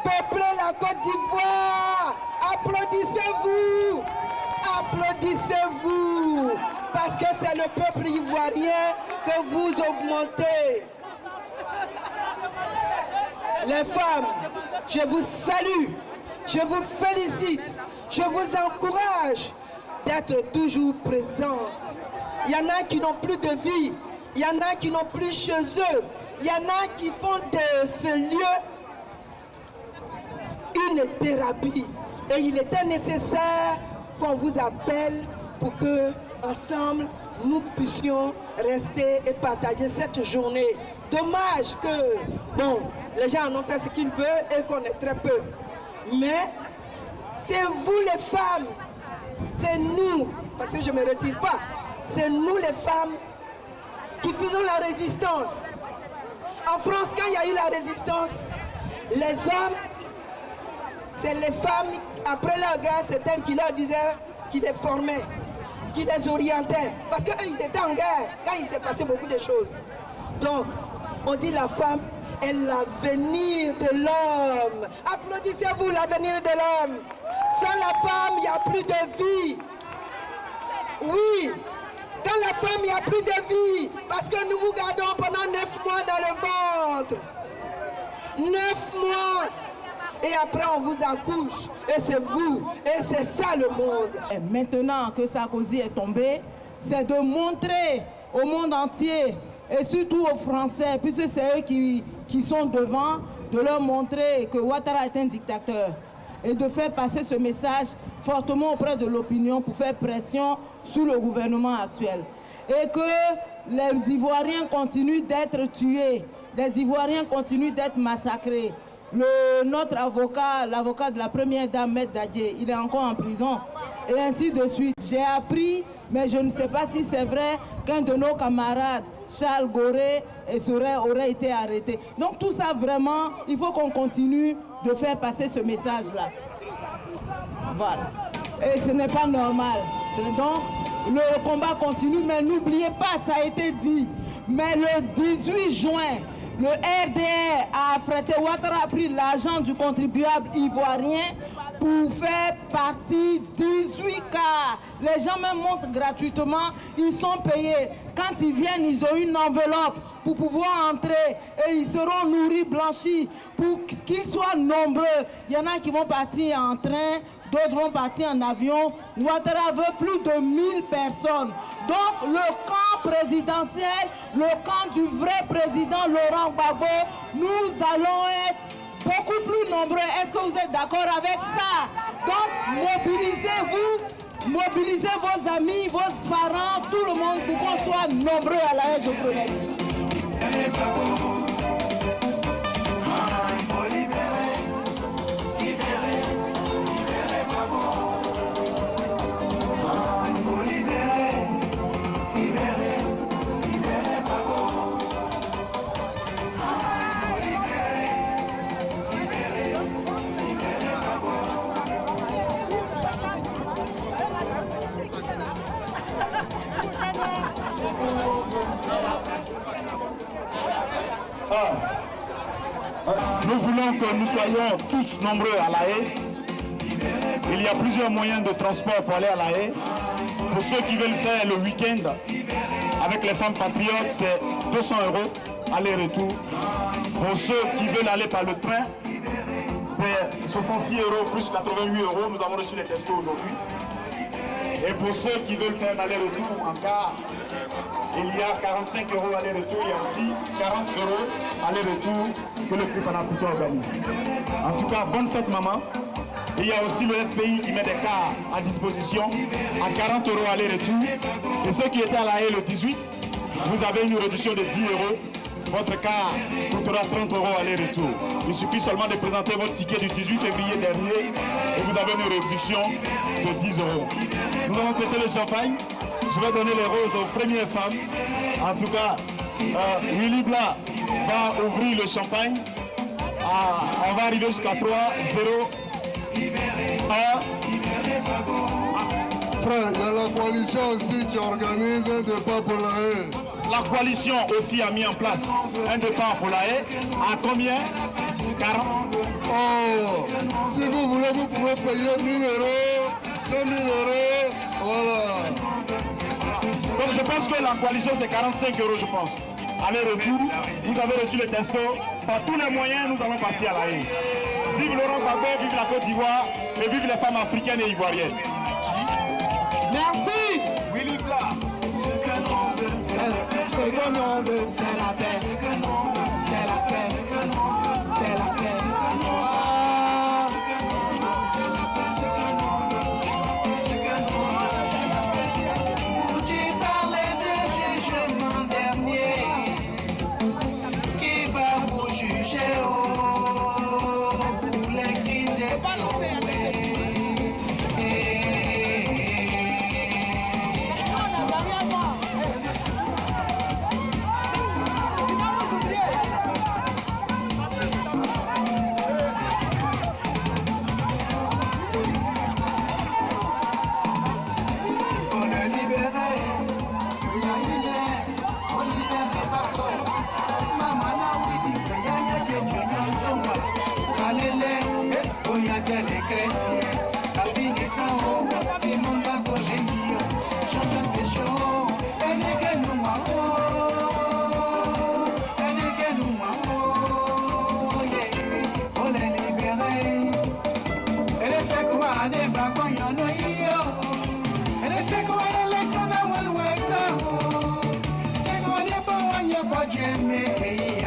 peuplez la Côte d'Ivoire, applaudissez-vous, applaudissez-vous, parce que c'est le peuple ivoirien que vous augmentez. Les femmes, je vous salue, je vous félicite, je vous encourage d'être toujours présentes. Il y en a qui n'ont plus de vie, il y en a qui n'ont plus chez eux, il y en a qui font de ce lieu une thérapie. Et il était nécessaire qu'on vous appelle pour que, ensemble, nous puissions rester et partager cette journée. Dommage que, bon, les gens en ont fait ce qu'ils veulent et qu'on est très peu. Mais c'est vous les femmes, c'est nous, parce que je ne me retire pas, c'est nous les femmes qui faisons la résistance. En France, quand il y a eu la résistance, les hommes, c'est les femmes, après leur guerre, c'est elles qui leur disaient, qui les formaient, qui les orientaient. Parce qu'eux, ils étaient en guerre, quand il s'est passé beaucoup de choses. Donc, on dit la femme est l'avenir de l'homme. Applaudissez-vous, l'avenir de l'homme. Sans la femme, il n'y a plus de vie. Oui, quand la femme, il n'y a plus de vie. Parce que nous vous gardons pendant 9 mois dans le ventre. 9 mois. Et après, on vous accouche. Et c'est vous. Et c'est ça le monde. Et maintenant que Sarkozy est tombé, c'est de montrer au monde entier, et surtout aux Français, puisque c'est eux qui sont devant, de leur montrer que Ouattara est un dictateur. Et de faire passer ce message fortement auprès de l'opinion pour faire pression sur le gouvernement actuel. Et que les Ivoiriens continuent d'être tués, les Ivoiriens continuent d'être massacrés. Notre avocat, l'avocat de la première dame, Maître Dadje, il est encore en prison. Et ainsi de suite. J'ai appris, mais je ne sais pas si c'est vrai, qu'un de nos camarades, Charles Goré, aurait été arrêté. Donc tout ça, vraiment, il faut qu'on continue de faire passer ce message-là. Voilà. Et ce n'est pas normal. Donc, le combat continue, mais n'oubliez pas, ça a été dit. Mais le 18 juin, le RDR a affrété, Ouattara a pris l'argent du contribuable ivoirien pour faire partie 18 cars. Les gens même montent gratuitement, ils sont payés. Quand ils viennent, ils ont une enveloppe pour pouvoir entrer et ils seront nourris, blanchis pour qu'ils soient nombreux. Il y en a qui vont partir en train, d'autres vont partir en avion. Ouattara veut plus de 1000 personnes. Donc le camp présidentiel, le camp du vrai président Laurent Gbagbo, nous allons être beaucoup plus nombreux. Est-ce que vous êtes d'accord avec ça? Donc mobilisez-vous, mobilisez vos amis, vos parents, tout le monde pour qu'on soit nombreux à la haie, je vous remercie. Nous voulons que nous soyons tous nombreux à La Haye. Il y a plusieurs moyens de transport pour aller à La Haye. Pour Pour ceux qui veulent faire le week-end avec les femmes patriotes, c'est 200 € aller-retour. Pour ceux qui veulent aller par le train, c'est 66 € plus 88 €. Nous avons reçu les testos aujourd'hui. Et pour ceux qui veulent faire un aller-retour en car, il y a 45 € aller-retour. Il y a aussi 40 € aller-retour que le Club panafricain organise. En tout cas, bonne fête, maman. Il y a aussi le FPI qui met des cars à disposition à 40 € aller-retour. Et ceux qui étaient à la haie le 18, vous avez une réduction de 10 €. Votre car coûtera 30 € aller-retour. Il suffit seulement de présenter votre ticket du 18 février dernier et vous avez une réduction de 10 €. Nous allons péter le champagne. Je vais donner les roses aux premières femmes. En tout cas, Willy Bla va ouvrir le champagne. On va arriver jusqu'à 3, 0, 1. Frère, il y a la coalition aussi qui organise un départ pour la haie. La coalition aussi a mis en place un départ pour la haie. À combien? 40. Oh, si vous voulez, vous pouvez payer 1 000 €, 5 000 €. Voilà. Donc je pense que la coalition c'est 45 €, je pense. Aller-retour, vous avez reçu le testo. Par tous les moyens, nous allons partir à la haie. Vive Laurent Gbagbo, vive la Côte d'Ivoire et vive les femmes africaines et ivoiriennes. Merci. Willy Bla. Ce que l'on veut, c'est la paix. Ce que l'on veut, c'est la paix. Ce que l'on veut, c'est la paix. Ce que l'on veut, c'est la paix.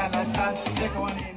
Alassane, c'est qu'on est